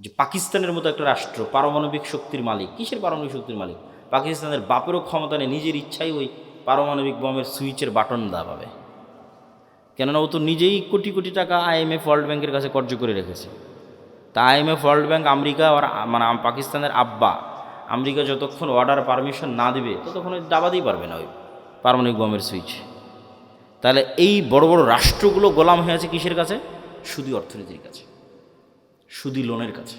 যে পাকিস্তানের মতো একটা রাষ্ট্র পারমাণবিক শক্তির মালিক, কিসের পারমাণবিক শক্তির মালিক? পাকিস্তানের বাপেরও ক্ষমতা নেই নিজের ইচ্ছাই ওই পারমাণবিক বোমের সুইচের বাটন দাবাবে। কেননা ও তো নিজেই কোটি কোটি টাকা IMF ওয়ার্ল্ড ব্যাংকের কাছে কর্য করে রেখেছে। তা IMF ওয়ার্ল্ড ব্যাংক আমেরিকা আর মানে পাকিস্তানের আব্বা, আমেরিকা যতক্ষণ অর্ডার পারমিশন না দেবে ততক্ষণ ওই দাবাতেই পারবে না ওই পারমাণবিক বোমের সুইচ। তাহলে এই বড় বড় রাষ্ট্রগুলো গোলাম হয়ে আছে কিসের কাছে? সুদী অর্থনীতির কাছে, সুদী লোনের কাছে।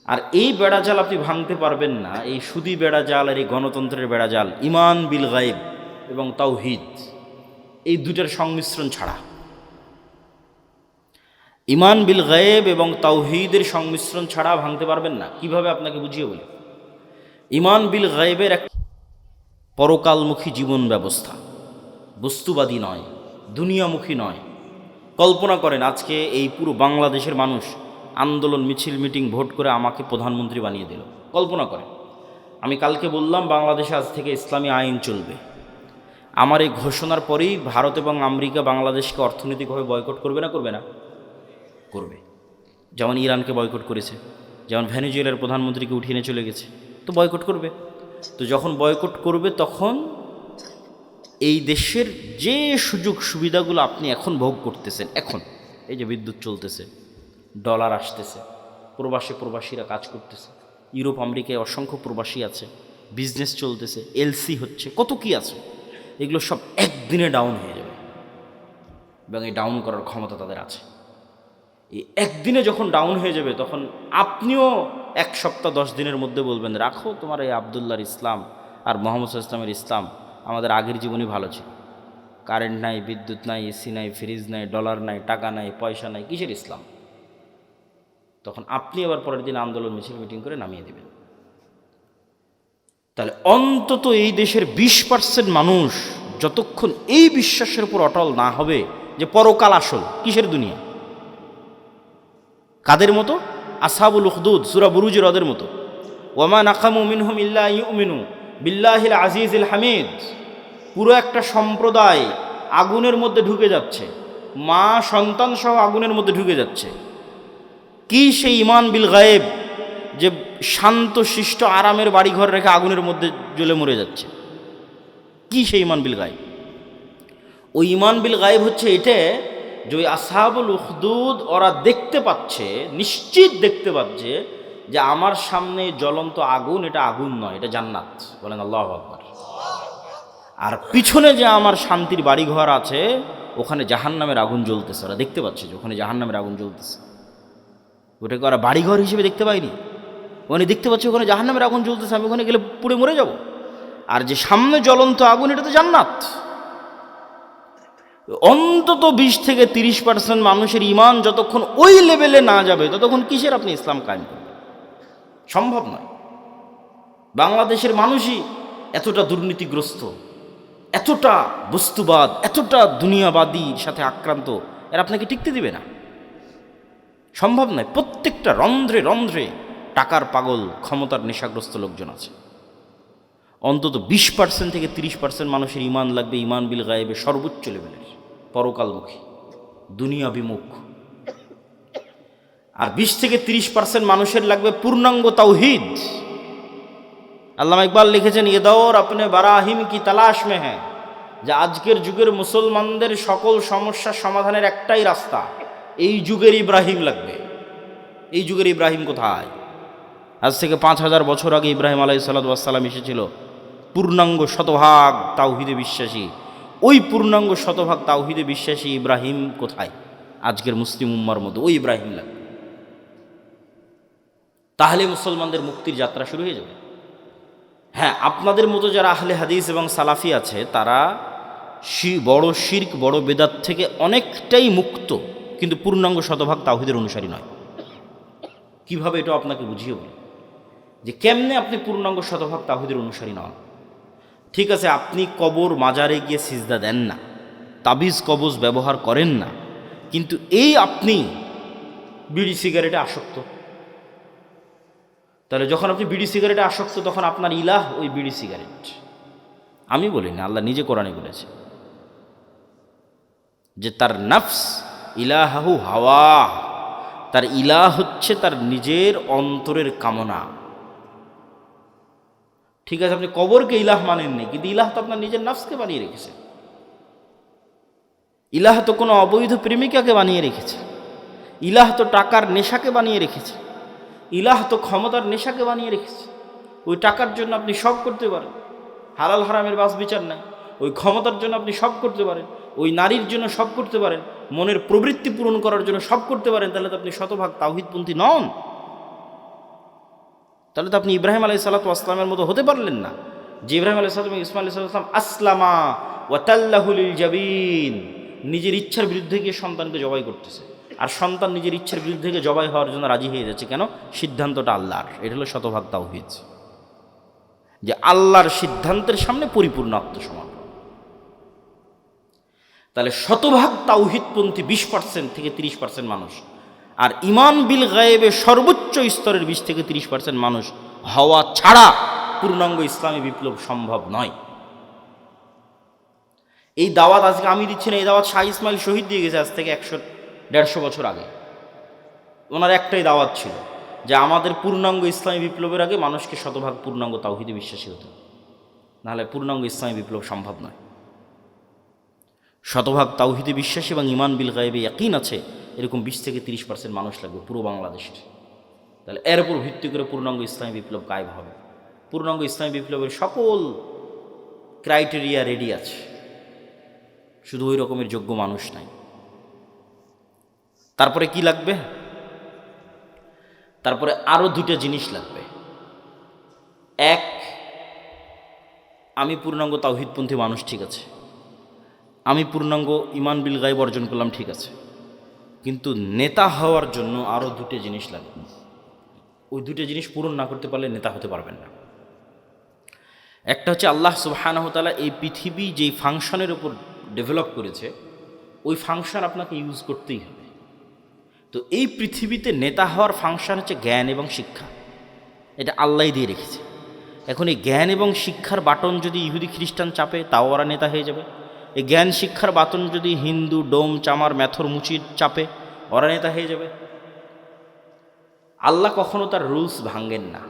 আর এই বেড়াজাল আপনি ভাঙতে পারবেন না, এই সুদী বেড়াজাল আর এই গণতন্ত্রের বেড়াজাল ইমান বিল গায়েব এবং তাওহীদ, এই দুইটার সংমিশ্রণ ছাড়া, ইমান বিল গায়েব এবং তাওহীদের সংমিশ্রণ ছাড়া ভাঙতে পারবেন না। কিভাবে আপনাকে বুঝিয়ে বলি। ইমান বিল গায়েবের এক পরকালমুখী জীবন ব্যবস্থা, বস্তুবাদী নয়, দুনিয়ামুখী নয়। কল্পনা করেন আজকে এই পুরো বাংলাদেশের মানুষ আন্দোলন, মিছিল, মিটিং, ভোট করে আমাকে প্রধানমন্ত্রী বানিয়ে দিল। কল্পনা করেন আমি কালকে বললাম বাংলাদেশে আজ থেকে ইসলামী আইন চলবে। আমার এই ঘোষণার পরেই ভারত এবং আমেরিকা বাংলাদেশকে অর্থনৈতিকভাবে বয়কট করবে না? করবে না? করবে। যেমন ইরানকে বয়কট করেছে, যেমন ভেনেজুয়েলার প্রধানমন্ত্রীকে উঠিয়ে নিয়ে চলে গেছে, তো বয়কট করবে। তো যখন বয়কট করবে তখন এই দেশের যে সুযোগ সুবিধাগুলো আপনি এখন ভোগ করতেছেন, এখন এই যে বিদ্যুৎ চলতেছে, ডলার আসতেছে, প্রবাসীরা কাজ করতেছে, ইউরোপ আমেরিকায় অসংখ্য প্রবাসী আছে, বিজনেস চলতেছে, LC হচ্ছে, কত কি আছে, এগুলো সব একদিনে ডাউন হয়ে যাবে এবং এই ডাউন করার ক্ষমতা তাদের আছে। এই একদিনে যখন ডাউন হয়ে যাবে তখন আপনিও 1 সপ্তাহ 10 দিনের মধ্যে বলবেন রাখো তোমার এই আবদুল্লাহর ইসলাম আর মোহাম্মদ ইসলামের ইসলাম, আমাদের আগের জীবনই ভালো ছিল। কারেন্ট নাই, বিদ্যুৎ নাই, AC নাই, ফ্রিজ নাই, ডলার নাই, টাকা নাই, পয়সা নাই, কিসের ইসলাম? তখন আপনি আবার পরের দিন আন্দোলন, মিছিল, মিটিং করে নামিয়ে দেবেন। তাহলে অন্তত এই দেশের 20% মানুষ যতক্ষণ এই বিশ্বাসের উপর অটল না হবে যে পরকাল আসল, কিসের দুনিয়া, কাদের মতো? আসহাবুল উখদুদ সূরা বুরুজের ওদের মতো। ওয়ামা নাকামু মিনহুম ইল্লা ইউমিনু বিল্লাহিল আজিজিল হামিদ। পুরো একটা সম্প্রদায় আগুনের মধ্যে ঢুকে যাচ্ছে, মা সন্তান সহ আগুনের মধ্যে ঢুকে যাচ্ছে। কি সেই ইমান বিল গায়েব যে শান্ত শিষ্ট আরামের বাড়িঘর রেখে আগুনের মধ্যে জ্বলে মরে যাচ্ছে? কি সেই ইমান বিল গায়েব? ওই ইমান বিল গায়েব হচ্ছে এটা যে ওই আসহাবুল উখদুদ ওরা দেখতে পাচ্ছে, নিশ্চিত দেখতে পাচ্ছে যে আমার সামনে জ্বলন্ত আগুন, এটা আগুন নয়, এটা জান্নাত। বলেন আল্লাহু আকবার। আর পিছনে যে আমার শান্তির বাড়িঘর আছে ওখানে জাহান্নামের আগুন জ্বলতেছে। ওরা দেখতে পাচ্ছে যে ওখানে জাহান্নামের আগুন জ্বলতেছে। ওটাকে ওরা বাড়িঘর হিসেবে দেখতে পায়নি, ওখানে দেখতে পাচ্ছে ওখানে জাহান্নামের আগুন জ্বলতেছে, আমি ওখানে গেলে পুড়ে মরে যাব। আর যে সামনে জ্বলন্ত আগুন, এটা তো জান্নাত। অন্তত 20-30% মানুষের ইমান যতক্ষণ ওই লেভেলে না যাবে ততক্ষণ কিসের আপনি ইসলাম কায়েম করবেন? সম্ভব নয়। বাংলাদেশের মানুষই এতটা দুর্নীতিগ্রস্ত, এতটা বস্তুবাদ, এতটা দুনিয়াবাদীর সাথে আক্রান্ত, এর আপনাকে টিকতে দিবে না, সম্ভব নয়। প্রত্যেকটা রন্ধ্রে রন্ধ্রে টাকার পাগল, ক্ষমতার নেশাগ্রস্ত লোকজন আছে। অন্তত 20% থেকে 30% মানুষের ইমান লাগবে ইমান বিল গায়েবে সর্বোচ্চ লেভেলের, পরকালমুখী, দুনিয়া বিমুখ। আর 20-30% মানুষের লাগবে পূর্ণাঙ্গ তাওহীদ। আল্লামা ইকবাল লিখেছেন, ये दौर अपने बराहिम की तलाश में है, যে আজকের যুগের মুসলমানদের সকল সমস্যার সমাধানের একটাই রাস্তা, এই যুগের ইব্রাহিম লাগবে। এই যুগের ইব্রাহিম কোথায়? আজ থেকে 5000 বছর আগে ইব্রাহিম আলাইহিস সালাম এসেছিল, পূর্ণাঙ্গ শতভাগ তাওহীদে বিশ্বাসী। ওই পূর্ণাঙ্গ শতভাগ তাওহীদে বিশ্বাসী ইব্রাহিম কোথায়? আজকের মুসলিম উম্মার মধ্যে ওই ইব্রাহিম লাগবে। তাহলে মুসলমানদের মুক্তির যাত্রা শুরু হয়ে যাবে। হ্যাঁ, আপনাদের মতো যারা আহলে হাদিস এবং সালাফি আছে তারা বড় শিরক, বড় বেদাত থেকে অনেকটাই মুক্ত, কিন্তু পূর্ণাঙ্গ শতভাগ তাওহীদের অনুসারী নয়। কিভাবে এটা আপনাকে বুঝিয়ে বলি যে কেমনে আপনি পূর্ণাঙ্গ শতভাগ তাওহীদের অনুসারী নন। ঠিক আছে, আপনি কবর মাজারে গিয়ে সিজদা দেন না, তাবিজ কবজ ব্যবহার করেন না, কিন্তু এই আপনি বিড়ি সিগারেটে আসক্ত। তাহলে যখন আপনি বিড়ি সিগারেটে আসক্ত তখন আপনার ইলাহ ওই বিড়ি সিগারেট। আমি বলি না, আল্লাহ নিজে কোরআনে বলেছে যে তার নফস ইলাহু হাওয়া, তার ইলাহ হচ্ছে তার নিজের অন্তরের কামনা। ঠিক আছে, আপনি কবরকে ইলাহ মানেননি, কিন্তু ইলাহ তো আপনার নিজের নফসকে বানিয়ে রেখেছে। ইলাহ তো কোনো অবৈধ প্রেমিকাকে বানিয়ে রেখেছে। ইলাহ তো টাকার নেশাকে বানিয়ে রেখেছে। ইলাহ তো ক্ষমতার নেশাকে বানিয়ে রেখেছে। ওই টাকার জন্য আপনি সব করতে পারেন, হালাল হারামের বাস বিচার নাই। ওই ক্ষমতার জন্য আপনি সব করতে পারেন, ওই নারীর জন্য সব করতে পারেন, মনের প্রবৃত্তি পূরণ করার জন্য সব করতে পারেন। তাহলে তো আপনি শতভাগ তাওহীদপন্থী নন। তাহলে তো আপনি ইব্রাহিম আলাইহিসসালাতু ওয়াসসালামের মতো হতে পারলেন না, যে ইব্রাহিম আলাইহিসসালাম এবং ইসমাঈল আলাইহিসসালাম আসলামা ওয়া তাল্লাহু লিল জাবিন, নিজের ইচ্ছার বিরুদ্ধে গিয়ে সন্তানকে জবাই করতেছে, আর সন্তান নিজের ইচ্ছার বিরুদ্ধে গিয়ে জবাই হওয়ার জন্য রাজি হয়ে যাচ্ছে। কেন? সিদ্ধান্তটা আল্লাহর। এটা হলো শতভাগ তাওহীদ, যে আল্লাহর সিদ্ধান্তের সামনে পরিপূর্ণ আত্মসমর্পণ। তাহলে শতভাগ তাওহীদপন্থী 20% থেকে 30% মানুষ, আর ঈমান বিল গায়েবে সর্বোচ্চ স্তরের 20 থেকে 30% মানুষ হওয়া ছাড়া পূর্ণাঙ্গ ইসলামী বিপ্লব সম্ভব নয়। এই দাওয়াত আজকে আমি দিচ্ছি না, এই দাওয়াত শাহ ইসমাইল শহীদ দিয়ে গেছে আজ থেকে 100-150 বছর আগে। ওনার একটাই দাওয়াত ছিল যে আমাদের পূর্ণাঙ্গ ইসলামী বিপ্লবের আগে মানুষকে শতভাগ পূর্ণাঙ্গ তাওহীদে বিশ্বাসী হতে, নাহলে পূর্ণাঙ্গ ইসলামী বিপ্লব সম্ভব নয়। শতভাগ তাওহীদে বিশ্বাসী এবং ঈমান বিল গায়বে ইয়াকিন আছে এরকম 20 থেকে 30% মানুষ লাগবে পুরো বাংলাদেশের। তাহলে এর উপর ভিত্তি করে পূর্ণাঙ্গ ইসলামী বিপ্লব কায়েম হবে। পূর্ণাঙ্গ ইসলামী বিপ্লবের সকল ক্রাইটেরিয়া রেডি আছে, শুধু ওই রকমের যোগ্য মানুষ নাই। তারপরে কি লাগবে? তারপরে আরো 2টা জিনিস লাগবে। এক, আমি পূর্ণাঙ্গ তাওহীদপন্থী মানুষ, ঠিক আছে, আমি পূর্ণাঙ্গ ঈমান বিল গায়ব অর্জন করলাম, ঠিক আছে, কিন্তু নেতা হওয়ার জন্য আরও 2টা জিনিস লাগে। ওই 2টা জিনিস পূরণ না করতে পারলে নেতা হতে পারবেন না। একটা হচ্ছে আল্লাহ সুবহানাহু ওয়া তাআলা এই পৃথিবী যেই ফাংশনের উপর ডেভেলপ করেছে, ওই ফাংশন আপনাকে ইউজ করতেই হবে। তো এই পৃথিবীতে নেতা হওয়ার ফাংশন হচ্ছে জ্ঞান এবং শিক্ষা, এটা আল্লাহই দিয়ে রেখেছে। এখন এই জ্ঞান এবং শিক্ষার বাটন যদি ইহুদি খ্রিস্টান চাপে, তাও ওরা নেতা হয়ে যাবে। এই জ্ঞান শিক্ষার বাটন যদি হিন্দু ডোম চামার ম্যাথর মুচির চাপে, ওরা নেতা হয়ে যাবে। আল্লাহ কখনো তার রুলস ভাঙ্গেন না।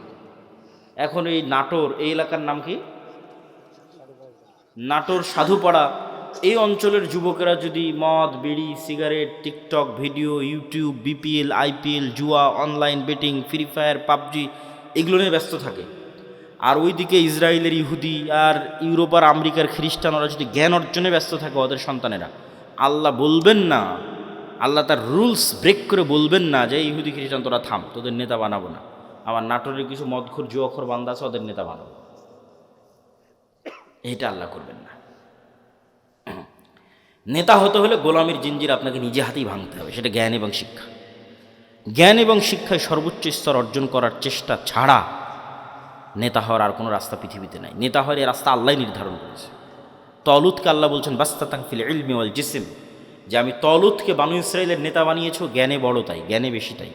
এখন এই নাটোর, এই এলাকার নাম কি? নাটোর সাধুপাড়া, এই অঞ্চলের যুবকেরা যদি মদ, বিড়ি, cigarette, TikTok video, YouTube, BPL, IPL, জুয়া, online betting, free fire, PUBG এগুলো নিয়ে ব্যস্ত থাকে, আর ওইদিকে ইসরায়েলের ইহুদি আর ইউরোপ আর আমেরিকার খ্রিস্টান ওরা যদি জ্ঞান অর্জনে ব্যস্ত থাকে ওদের সন্তানেরা, আল্লাহ বলবেন না, আল্লাহ তার রুলস ব্রেক করে বলবেন না যে ইহুদি খ্রিস্টান তোরা থাম, তোদের নেতা বানাবো না। আমার নাটোরের কিছু মদখোর জুয়াখোর বান্দা আছে, ওদের নেতা বানাবো। এটা আল্লাহ করবেন না। নেতা হতে হলে গোলামির জিঞ্জির আপনাকে নিজে হাতেই ভাঙতে হবে, সেটা জ্ঞান এবং শিক্ষা। জ্ঞান এবং শিক্ষায় সর্বোচ্চ স্তর অর্জন করার চেষ্টা ছাড়া নেতা হওয়ার আর কোনো রাস্তা পৃথিবীতে নাই। নেতা হওয়ার এই রাস্তা আল্লাহ নির্ধারণ করেছে। তলুতকে আল্লাহ বলছেন বাস্তাতাং ফিল ইলমি ওয়াল জিসম, যে আমি তলুতকে বানু ইসরাইলের নেতা বানিয়েছি, জ্ঞানে বড় তাই, জ্ঞানে বেশি তাই।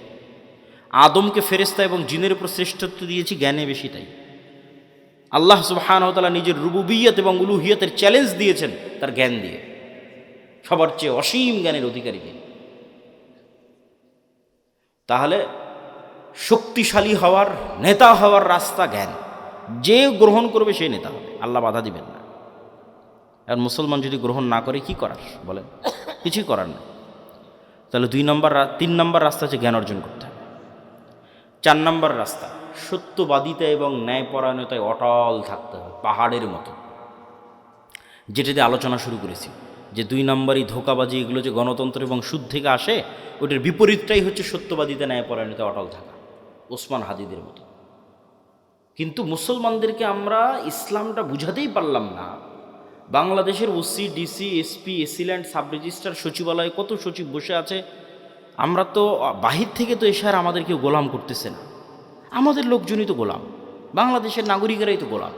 আদমকে ফেরেশতা এবং জিনের উপর শ্রেষ্ঠত্ব দিয়েছি, জ্ঞানে বেশি তাই। আল্লাহ সুবহানাহু ওয়া তাআলা নিজের রুবুবিয়ত এবং উলুহিয়তের চ্যালেঞ্জ দিয়েছেন তার জ্ঞান দিয়ে, সবার চেয়ে অসীম জ্ঞানের অধিকারী তিনি। তাহলে শক্তিশালী হওয়ার, নেতা হওয়ার রাস্তা জ্ঞান, যে গ্রহণ করবে সে নেতা হবে, আল্লাহ বাধা দিবেন না। আর মুসলমান যদি গ্রহণ না করে কি করার বলেন? কিছুই করার নেই। তাহলে 3 নম্বর রাস্তা হচ্ছে জ্ঞান অর্জন করতে হবে। 4 নম্বর রাস্তা সত্যবাদিতা এবং ন্যায়পরায়ণতায় অটল থাকতে হবে, পাহাড়ের মতো। যেটা দিয়ে আলোচনা শুরু করেছি যে 2 নম্বরই ধোঁকাবাজি, এগুলো যে গণতন্ত্র এবং সুদ থেকে আসে, ওটার বিপরীতটাই হচ্ছে সত্যবাদিতা ন্যায়পরায়ণতায় অটল থাকা, ওসমান হাদিদের মতো। কিন্তু মুসলমানদেরকে আমরা ইসলামটা বুঝাতেই পারলাম না। বাংলাদেশের OC, DC, SP, AC land, sub registrar, সচিবালয়ে কত সচিব বসে আছে। আমরা তো বাহির থেকে তো এসে আর আমাদের কেউ গোলাম করতেছে না, আমাদের লোকজনই তো গোলাম, বাংলাদেশের নাগরিকেরাই তো গোলাম,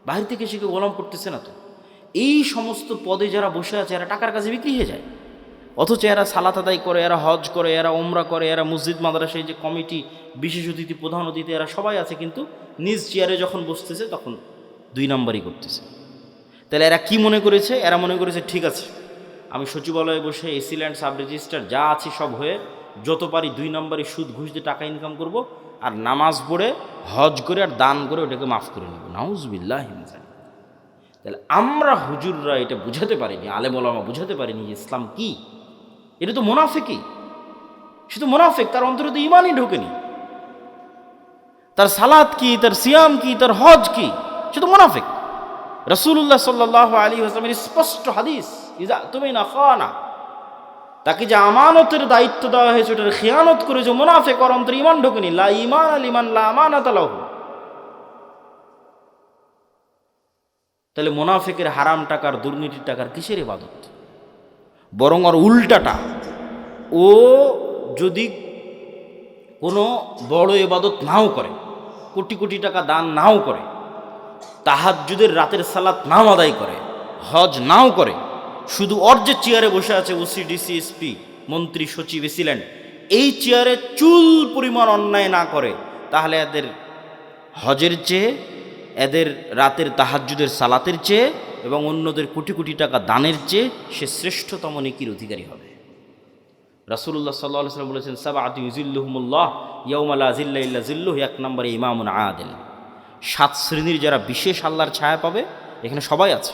বাহির থেকে এসে কেউ গোলাম করতেছে না তো। এই সমস্ত পদে যারা বসে আছে এরা টাকার কাছে বিক্রি হয়ে যায়, অথচ এরা সালাত আদায় করে, এরা হজ করে, এরা ওমরা করে, এরা মসজিদ মাদ্রাসায় যে কমিটি, বিশেষ অতিথি, প্রধান অতিথি, এরা সবাই আছে, কিন্তু নিজ চেয়ারে যখন বসতেছে তখন 2 নম্বরই করতেছে। তাহলে এরা কি মনে করেছে? এরা মনে করেছে ঠিক আছে, আমি সচিবালয়ে বসে এসিল্যান্ড, সাব রেজিস্ট্রার যা আছি সব হয়ে যত পারি 2 নম্বরে সুদ ঘুষ দিয়ে টাকা ইনকাম করব, আর নামাজ পড়ে হজ করে আর দান করে ওটাকে মাফ করে নেব। নাউজুবিল্লাহ। তাহলে আমরা হুজুররা এটা বুঝাতে পারিনি, আলেম ওলামা বুঝাতে পারিনি যে ইসলাম কি। এটা তো মুনাফিকই, সে তো মুনাফিক, তার অন্তরে তো ইমানই ঢোকেনি। তার সালাত কি, তার সিয়াম কি, তার হজ কি, সে তো মুনাফিক। রাসূলুল্লাহ সাল্লাল্লাহু আলাইহি ওয়াসাল্লামের স্পষ্ট হাদিস, ইজা তুমিনা খানা, তাকে যে আমানতের দায়িত্ব দেওয়া হয়েছে ওটার খেয়ানত করে যে মুনাফিক, ওর অন্তরে ইমান ঢোকেনি। লা ঈমান লিমান লা আমানাতা লাহু। তাহলে মুনাফিকের হারাম টাকার, দুর্নীতির টাকার কিসের ইবাদত? বরং ওর উল্টাটা, ও যদি কোনো বড় ইবাদত নাও করে, কোটি কোটি টাকা দান নাও করে, তাহাজ্জুদের রাতের সালাত নাও আদায় করে, হজ নাও করে, শুধু ওর যে চেয়ারে বসে আছে ওসি ডিসি এসপি মন্ত্রী সচিব এসিল্যান্ড, এই চেয়ারে চুল পরিমাণ অন্যায় না করে, তাহলে এদের হজের চেয়ে, এদের রাতের তাহাজ্জুদের সালাতের চেয়ে এবং অন্যদের কোটি কোটি টাকা দানের চেয়ে সে শ্রেষ্ঠতম নেকির অধিকারী হবে। রাসূলুল্লাহ সাল্লাল্লাহু আলাইহি ওয়াসাল্লাম বলেছেন, সাবআতু ইউযিল্লুহুমুল্লাহ ইয়াউমা লা যিল্লা ইল্লা যিল্লুহু। 1 নম্বরে ইমামুন আদিল। 7 শ্রেণীর যারা বিশেষ আল্লাহর ছায়া পাবে, এখানে সবাই আছে,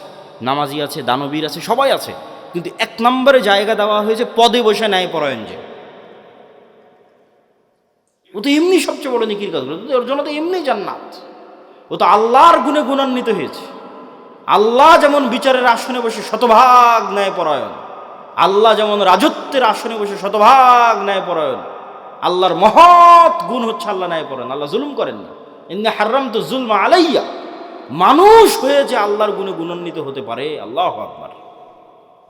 নামাজি আছে, দানবীর আছে, সবাই আছে, কিন্তু 1 নম্বরে জায়গা দেওয়া হয়েছে পদে বসে ন্যায়পরায়ণ যে। ও তো এমনি সবচেয়ে বড় নেকির কাজ করে, ওর জন্য তো এমনি জান্নাত। ও তো আল্লাহর গুণে গুণান্বিত হয়েছে। আল্লাহ যেমন বিচারের আসনে বসে শতভাগ ন্যায়পরায়ণ, আল্লাহ যেমন রাজত্বের আসনে বসে শতভাগ ন্যায়পরায়ণ, আল্লাহর মহৎ গুণ হচ্ছে আল্লাহ ন্যায়পরায়ণ। আল্লাহ জুলুম করেন না। ইন্নী হারামতু যুলমা আলাইয়া। মানুষ হয়ে যে আল্লাহর গুণে গুণান্বিত হতে পারে, আল্লাহু আকবার,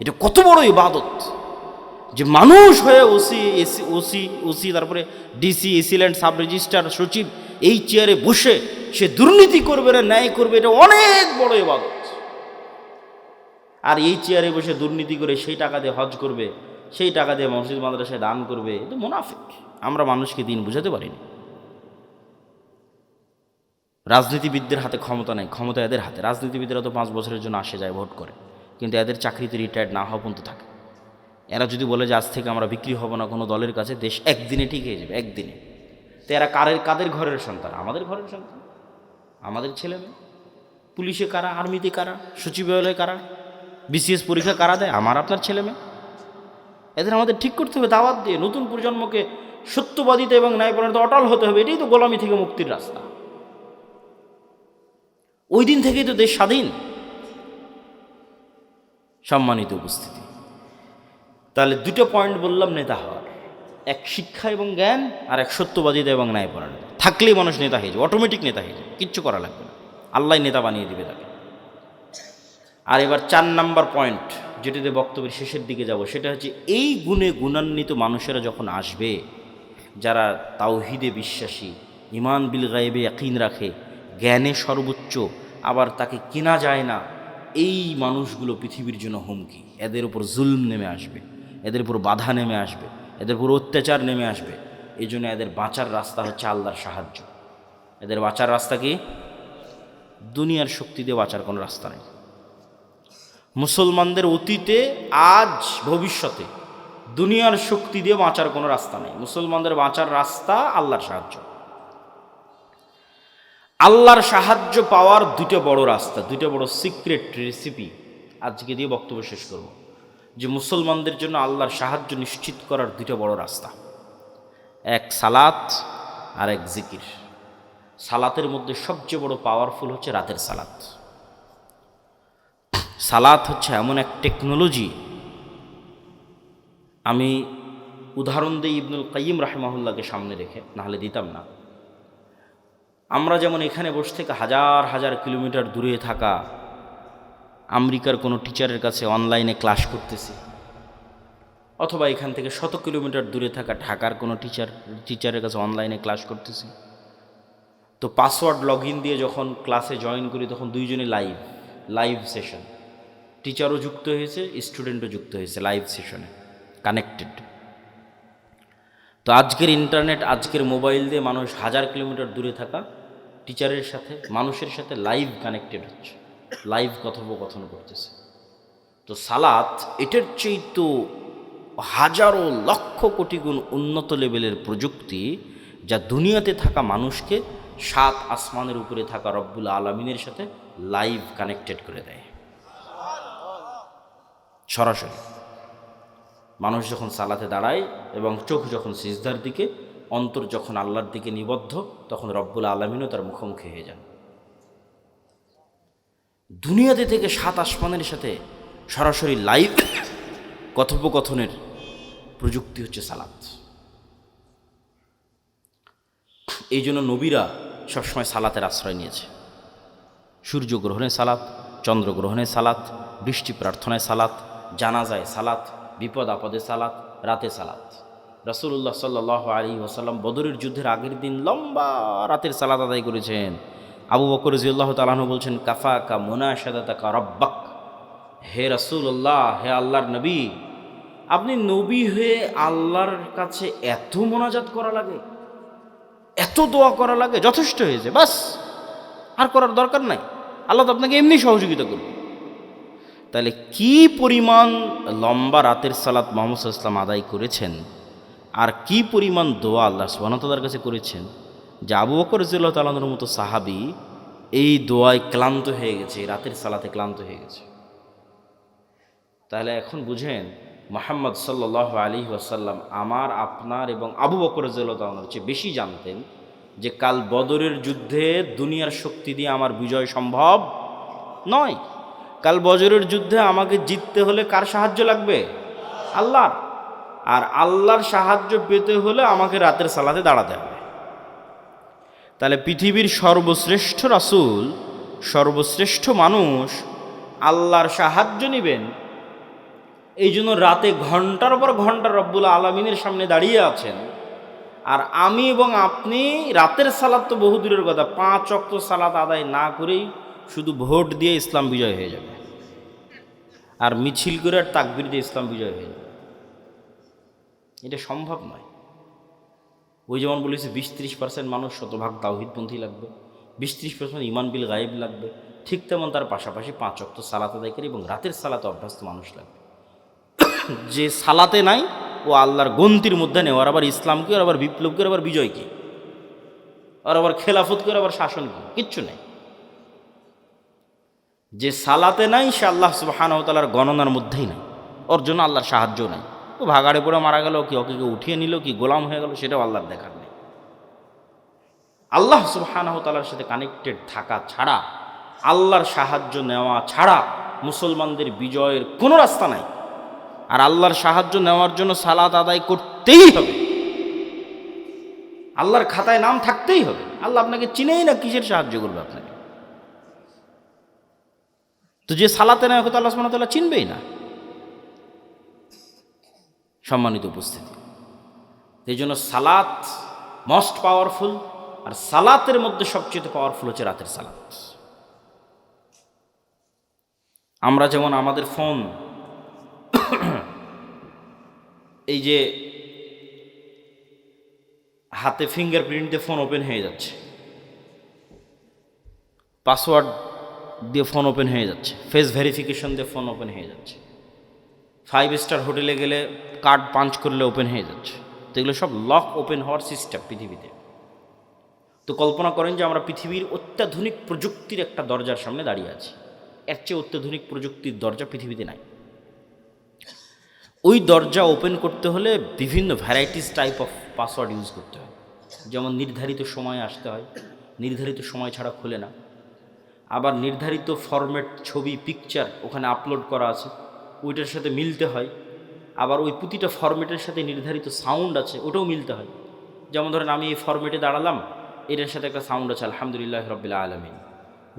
এটা কত বড় ইবাদত যে মানুষ হয়ে ওসি তারপরে ডিসি এসিল্যান্ড সাব রেজিস্ট্রার সচিব এই চেয়ারে বসে সে দুর্নীতি করবে না ন্যায় করবে, এটা অনেক বড় ইবাদত। আর এই চেয়ারে বসে দুর্নীতি করে সেই টাকা দিয়ে হজ করবে, সেই টাকা দিয়ে মসজিদ মাদ্রাসায় দান করবে, এটা মুনাফিক। আমরা মানুষকে দিন বুঝাতে পারিনি। রাজনীতিবিদদের হাতে ক্ষমতা নেই, ক্ষমতা এদের হাতে। রাজনীতিবিদরা তো 5 বছরের জন্য আসে যায়, ভোট করে, কিন্তু এদের চাকরিতে রিটায়ার্ড না হওয়া পর্যন্ত থাকে। এরা যদি বলে যে আজ থেকে আমরা বিক্রি হব না কোনো দলের কাছে, দেশ একদিনে ঠিক হয়ে যাবে, একদিনে। তো এরা কাদের ঘরের সন্তান? আমাদের ঘরের সন্তান, আমাদের ছেলে মেয়ে। পুলিশে কারা, আর্মিতে কারা, সচিবালয়ে কারা, বিসিএস পরীক্ষা কারা দেয়? আমার আপনার ছেলে মেয়ে। এদের আমাদের ঠিক করতে হবে দাওয়াত দিয়ে। নতুন প্রজন্মকে সত্যবাদিতা এবং ন্যায়পরায়ণতা অটল হতে হবে। এটাই তো গোলামি থেকে মুক্তির রাস্তা। ওই দিন থেকেই তো দেশ স্বাধীন। সম্মানিত উপস্থিতি, তাহলে 2টা পয়েন্ট বললাম নেতা হওয়ার, এক শিক্ষা এবং জ্ঞান, আর এক সত্যবাদিতা এবং ন্যায়পরায়ণতা। থাকলেই মানুষ নেতা হয়ে যাবে, অটোমেটিক নেতা হয়ে যাবে, কিচ্ছু করা লাগবে না, আল্লাহ নেতা বানিয়ে দিবে তাকে। আর এবার 4 নম্বর পয়েন্ট, যেটাতে বক্তব্যের শেষের দিকে যাব, সেটা হচ্ছে এই গুণে গুণান্বিত মানুষেরা যখন আসবে, যারা তাওহীদে বিশ্বাসী, ঈমান বিল গায়বে ইয়াকিন রাখে, জ্ঞানে সর্বোচ্চ, আবার তাকে কেনা যায় না, এই মানুষগুলো পৃথিবীর জন্য হুমকি। এদের উপর জুলম নেমে আসবে, এদের উপর বাধা নেমে আসবে, এদের উপর অত্যাচার নেমে আসবে। এই জন্য এদের বাঁচার রাস্তা হচ্ছে আল্লাহর সাহায্য। এদের বাঁচার রাস্তা কি? দুনিয়ার শক্তি দিয়ে বাঁচার কোনো রাস্তা নেই। মুসলমানদের অতীতে, আজ, ভবিষ্যতে দুনিয়ার শক্তি দিয়ে বাঁচার কোনো রাস্তা নেই। মুসলমানদের বাঁচার রাস্তা আল্লাহর সাহায্য। আল্লাহর সাহায্য পাওয়ার 2টা বড় রাস্তা, 2টা বড় সিক্রেট রেসিপি আজকে দিয়ে বক্তব্য শেষ করব। যে মুসলমানদের জন্য আল্লাহর সাহায্য নিশ্চিত করার 2টা বড় রাস্তা, এক সালাত আর এক জিকির। সালাতের মধ্যে সবচেয়ে বড় পাওয়ারফুল হচ্ছে রাতের সালাত। সালাত হচ্ছে এমন এক টেকনোলজি, আমি উদাহরণ দিই ইবনুল কাইয়িম রাহিমাহুল্লাহকে সামনে রেখে, নাহলে দিতাম না। আমরা যেমন এখানে বসে থেকে হাজার হাজার কিলোমিটার দূরে থাকা আমেরিকার কোনো টিচারের কাছে অনলাইনে ক্লাস করতেছি, অথবা এখান থেকে 100 কিলোমিটার দূরে থাকা ঢাকার কোনো টিচারের কাছে অনলাইনে ক্লাস করতেছি, তো পাসওয়ার্ড লগ ইন দিয়ে যখন ক্লাসে জয়েন করি, তখন দুইজনে লাইভ সেশন। টিচারও যুক্ত হয়েছে, স্টুডেন্টও যুক্ত হয়েছে লাইভ সেশনে, কানেক্টেড। তো আজকের ইন্টারনেট, আজকের মোবাইল দিয়ে মানুষ হাজার কিলোমিটার দূরে থাকা টিচারের সাথে, মানুষের সাথে লাইভ কানেক্টেড হচ্ছে, লাইভ কথোপকথন করতেছে। তো সালাত এটার চেয়ে তো হাজারো লক্ষ কোটি গুণ উন্নত লেভেলের প্রযুক্তি, যা দুনিয়াতে থাকা মানুষকে 7 আসমানের উপরে থাকা রব্বুল আলামিনের সাথে লাইভ কানেক্টেড করে দেয়। সরাসরি মানুষ যখন সালাতে দাঁড়ায় এবং চোখ যখন সিজদার দিকে, অন্তর যখন আল্লাহর দিকে নিবদ্ধ, তখন রব্বুল আলামিনও তার মুখোমুখি হয়ে যান। দুনিয়াতে থেকে 7 আসমানের সাথে সরাসরি লাইভ কথোপকথনের প্রযুক্তি হচ্ছে সালাত। এই জন্য নবীরা সবসময় সালাতের আশ্রয় নিয়েছে। সূর্যগ্রহণে সালাত, চন্দ্রগ্রহণে সালাত, বৃষ্টি প্রার্থনায় সালাত, জানাজায় সালাত, বিপদ আপদে সালাত, রাতে সালাত। রাসূলুল্লাহ সাল্লাল্লাহু আলাইহি ওয়াসাল্লাম বদরের যুদ্ধের আগের দিন লম্বা রাতের সালাত আদায় করেছেন। আবু বকর রাদিয়াল্লাহু তাআলা আনহু বলছেন, কাফাকা মুনাশাদাতাকা রাব্বাক, হে রাসূলুল্লাহ, হে আল্লাহর নবী, আপনি নবী হয়ে আল্লাহর কাছে এত মোনাজাত করা লাগে, এত দোয়া করা লাগে, যথেষ্ট হয়েছে, বাস, আর করার দরকার নাই, আল্লাহ তো আপনাকে এমনি সহযোগিতা করবে। তাহলে কি পরিমাণ লম্বা রাতের সালাত মুহাম্মদ সাল্লাল্লাহু আলাইহি ওয়াসাল্লাম আদায় করেছেন, আর কি পরিমাণ দোয়া আল্লাহ সুবহানাহু ওয়া তাআলার কাছে করেছেন, যে আবু বকর রাদিয়াল্লাহু তাআলা আনহুর মতো সাহাবী এই দোয়ায় ক্লান্ত হয়ে গেছে, রাতের সালাতে ক্লান্ত হয়ে গেছে। তাহলে এখন বুঝেন, মুহাম্মদ সাল্লাল্লাহু আলাইহি ওয়াসাল্লাম আমার, আপনার এবং আবু বকর রাদিয়াল্লাহু তাআলা আনহুর চেয়ে বেশি জানতেন যে কাল বদরের যুদ্ধে দুনিয়ার শক্তি দিয়ে আমার বিজয় সম্ভব নয়। কাল বদরের যুদ্ধে আমাকে জিততে হলে কার সাহায্য লাগবে? আল্লাহর। আর আল্লাহর সাহায্য পেতে হলে আমাকে রাতের সালাতে দাঁড়াতে হবে। তাহলে পৃথিবীর সর্বশ্রেষ্ঠ রাসূল, সর্বশ্রেষ্ঠ মানুষ আল্লাহর সাহায্য নেবেন, এই জন্য রাতে ঘন্টার পর ঘন্টা রব্বুল আলামিনের সামনে দাঁড়িয়ে আছেন। আর আমি এবং আপনি রাতের সালাত তো বহু দূরের কথা, 5 ওয়াক্ত সালাত আদায় না করেই শুধু ভোট দিয়ে ইসলাম বিজয় হয়ে যাবে, আর মিছিল করে আর তাকবীর দিয়ে ইসলাম বিজয় হয়ে যাবে। এটা সম্ভব নয়। ওই যেমন বলেছে 20-30% মানুষ শতভাগ তাওহীদপন্থী লাগবে, 20-30% ঈমান বিল গায়েব লাগবে, ঠিক তেমন তার পাশাপাশি 5 ওয়াক্ত সালাত আদায়কারী এবং রাতের সালাতে অভ্যস্ত মানুষ লাগবে। যে সালাতে নাই ও আল্লাহর গন্তির মধ্যে নেই, আর আবার ইসলাম কি, আর আবার বিপ্লব কি, আর আবার বিজয় কি, আর আবার খেলাফত কি, আর আবার শাসন কি, কিচ্ছু নেই। যে সালাতে নাই সে আল্লাহ সুবহানাহু ওয়া তাআলার গণনার মধ্যেই নাই, ওর জন্য আল্লাহর সাহায্য নাই। ও ভাগাড়ে পড়ে মারা গেল, কি ওকে কেউ উঠিয়ে নিল, কি গোলাম হয়ে গেল, সেটাও আল্লাহর দেখার নেই। আল্লাহ সুবহানাহু ওয়া তাআলার সাথে কানেক্টেড থাকা ছাড়া, আল্লাহর সাহায্য নেওয়া ছাড়া মুসলমানদের বিজয়ের কোনো রাস্তা নাই। আর আল্লাহর সাহায্য নেওয়ার জন্য সালাত আদায় করতেই হবে, আল্লাহর খাতায় নাম থাকতেই হবে। আল্লাহ আপনাকে চিনেই না, কিসের সাহায্য করবে আপনাকে? তো যে সালাতে নেয়, হয়তো আল্লাহ সুবহানাহু ওয়া তাআলা চিনবেই না। সম্মানিত উপস্থিতি, এই জন্য সালাত মোস্ট পাওয়ারফুল, আর সালাতের মধ্যে সবচেয়ে পাওয়ারফুল হচ্ছে রাতের সালাত। আমরা যেমন আমাদের ফোন, এই যে হাতে ফিঙ্গারপ্রিন্ট দিয়ে ফোন ওপেন হয়ে যাচ্ছে, পাসওয়ার্ড দিয়ে ফোন ওপেন হয়ে যাচ্ছে, ফেস ভেরিফিকেশন দিয়ে ফোন ওপেন হয়ে যাচ্ছে, 5 স্টার হোটেলে গেলে কার্ড পাঞ্চ করলে ওপেন হয়ে যাচ্ছে। তো এগুলো সব লক ওপেন হওয়ার সিস্টেম পৃথিবীতে। তো কল্পনা করেন যে আমরা পৃথিবীর অত্যাধুনিক প্রযুক্তির একটা দরজার সামনে দাঁড়িয়ে আছি। এর চেয়ে অত্যাধুনিক প্রযুক্তির দরজা পৃথিবীতে নাই। ওই দরজা ওপেন করতে হলে বিভিন্ন varieties type of password use করতে হয়। যেমন নির্ধারিত সময়ে আসতে হয়, নির্ধারিত সময় ছাড়া খুলে না। আবার নির্ধারিত ফরম্যাট ছবি, পিকচার ওখানে আপলোড করা আছে, ওইটার সাথে মিলতে হয়। আবার ওই প্রতিটা ফরম্যাটের সাথে নির্ধারিত সাউন্ড আছে, ওটাও মিলতে হয়। যেমন ধরেন আমি এই ফরম্যাটে দাঁড়ালাম, এটার সাথে একটা সাউন্ড আছে আলহামদুলিল্লাহ রাব্বিল আলামিন।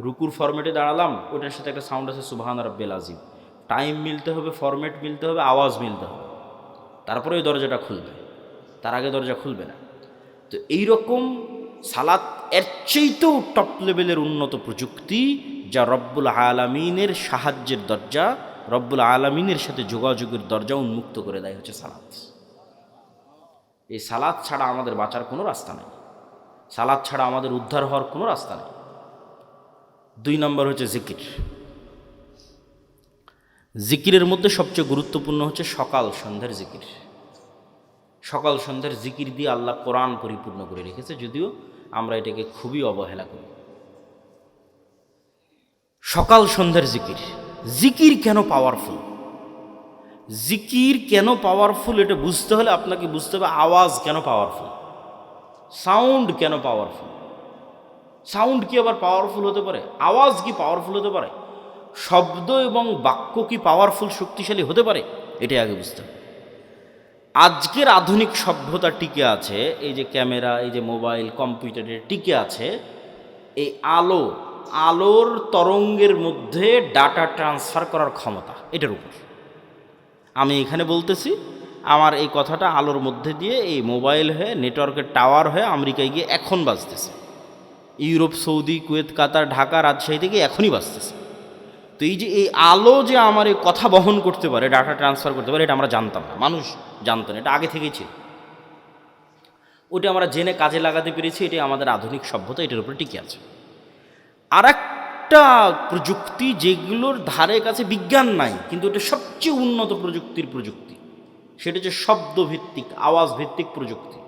রুকুর ফরম্যাটে দাঁড়ালাম, ওটার সাথে একটা সাউন্ড আছে সুবহান রাব্বিল আযীম। টাইম মিলতে হবে, ফরম্যাট মিলতে হবে, আওয়াজ মিলতে হবে, তারপরে ওই দরজাটা খুলবে, তার আগে দরজা খুলবে না। তো এইরকম সালাত এর চেয়েতেও টপ লেভেলের উন্নত প্রযুক্তি, যা রব্বুল আলামিনের সাহায্যের দরজা, রব্বুল আলামিনের সাথে যোগাযোগের দরজা উন্মুক্ত করে দেয় হচ্ছে সালাত। এই সালাত ছাড়া আমাদের বাঁচার কোনো রাস্তা নেই, সালাত ছাড়া আমাদের উদ্ধার হওয়ার কোনো রাস্তা নেই। 2 নম্বর হচ্ছে জিকির। জিকিরের মধ্যে সবচেয়ে গুরুত্বপূর্ণ হচ্ছে সকাল সন্ধ্যার জিকির। সকাল সন্ধ্যার জিকির দিয়ে আল্লাহ কোরআন পরিপূর্ণ করে রেখেছে, যদিও আমরা এটাকে খুবই অবহেলা করি। সকাল সন্ধ্যার জিকির। জিকির কেন পাওয়ারফুল? জিকির কেন পাওয়ারফুল এটা বুঝতে হলে আপনাকে বুঝতে হবে আওয়াজ কেন পাওয়ারফুল, সাউন্ড কেন পাওয়ারফুল। সাউন্ড কি আবার পাওয়ারফুল হতে পারে? আওয়াজ কি পাওয়ারফুল হতে পারে? শব্দ এবং বাক্য কি পাওয়ারফুল, শক্তিশালী হতে পারে? এটাই আগে বুঝতে হবে। আজকের আধুনিক সভ্যতা টিকে আছে, এই যে ক্যামেরা, এই যে মোবাইল, কম্পিউটারে টিকে আছে এই আলোর তরঙ্গের মধ্যে ডাটা ট্রান্সফার করার ক্ষমতা, এটার উপর। আমি এখানে বলতেছি, আমার এই কথাটা আলোর মধ্যে দিয়ে এই মোবাইল হয়ে, নেটওয়ার্কের টাওয়ার হয়ে আমেরিকায় গিয়ে এখন বাজতেছে, ইউরোপ, সৌদি, কুয়েত, কাতার, ঢাকা, রাজশাহী থেকে এখনই বাজতেছে। তো এই যে এই আলো যে আমার এই কথা বহন করতে পারে, ডাটা ট্রান্সফার করতে পারে, এটা আমরা জানতাম না, মানুষ জানতো না, এটা আগে থেকেই ছিল। ওটা আমরা জেনে কাজে লাগাতে পেরেছি, এটাই আমাদের আধুনিক সভ্যতা, এটার উপরে টিকে আছে। আর একটা প্রযুক্তি যেগুলোর ধারে কাছে বিজ্ঞান নাই, কিন্তু এটা সবচেয়ে উন্নত প্রযুক্তি, সেটা হচ্ছে শব্দভিত্তিক, আওয়াজ ভিত্তিক প্রযুক্তি,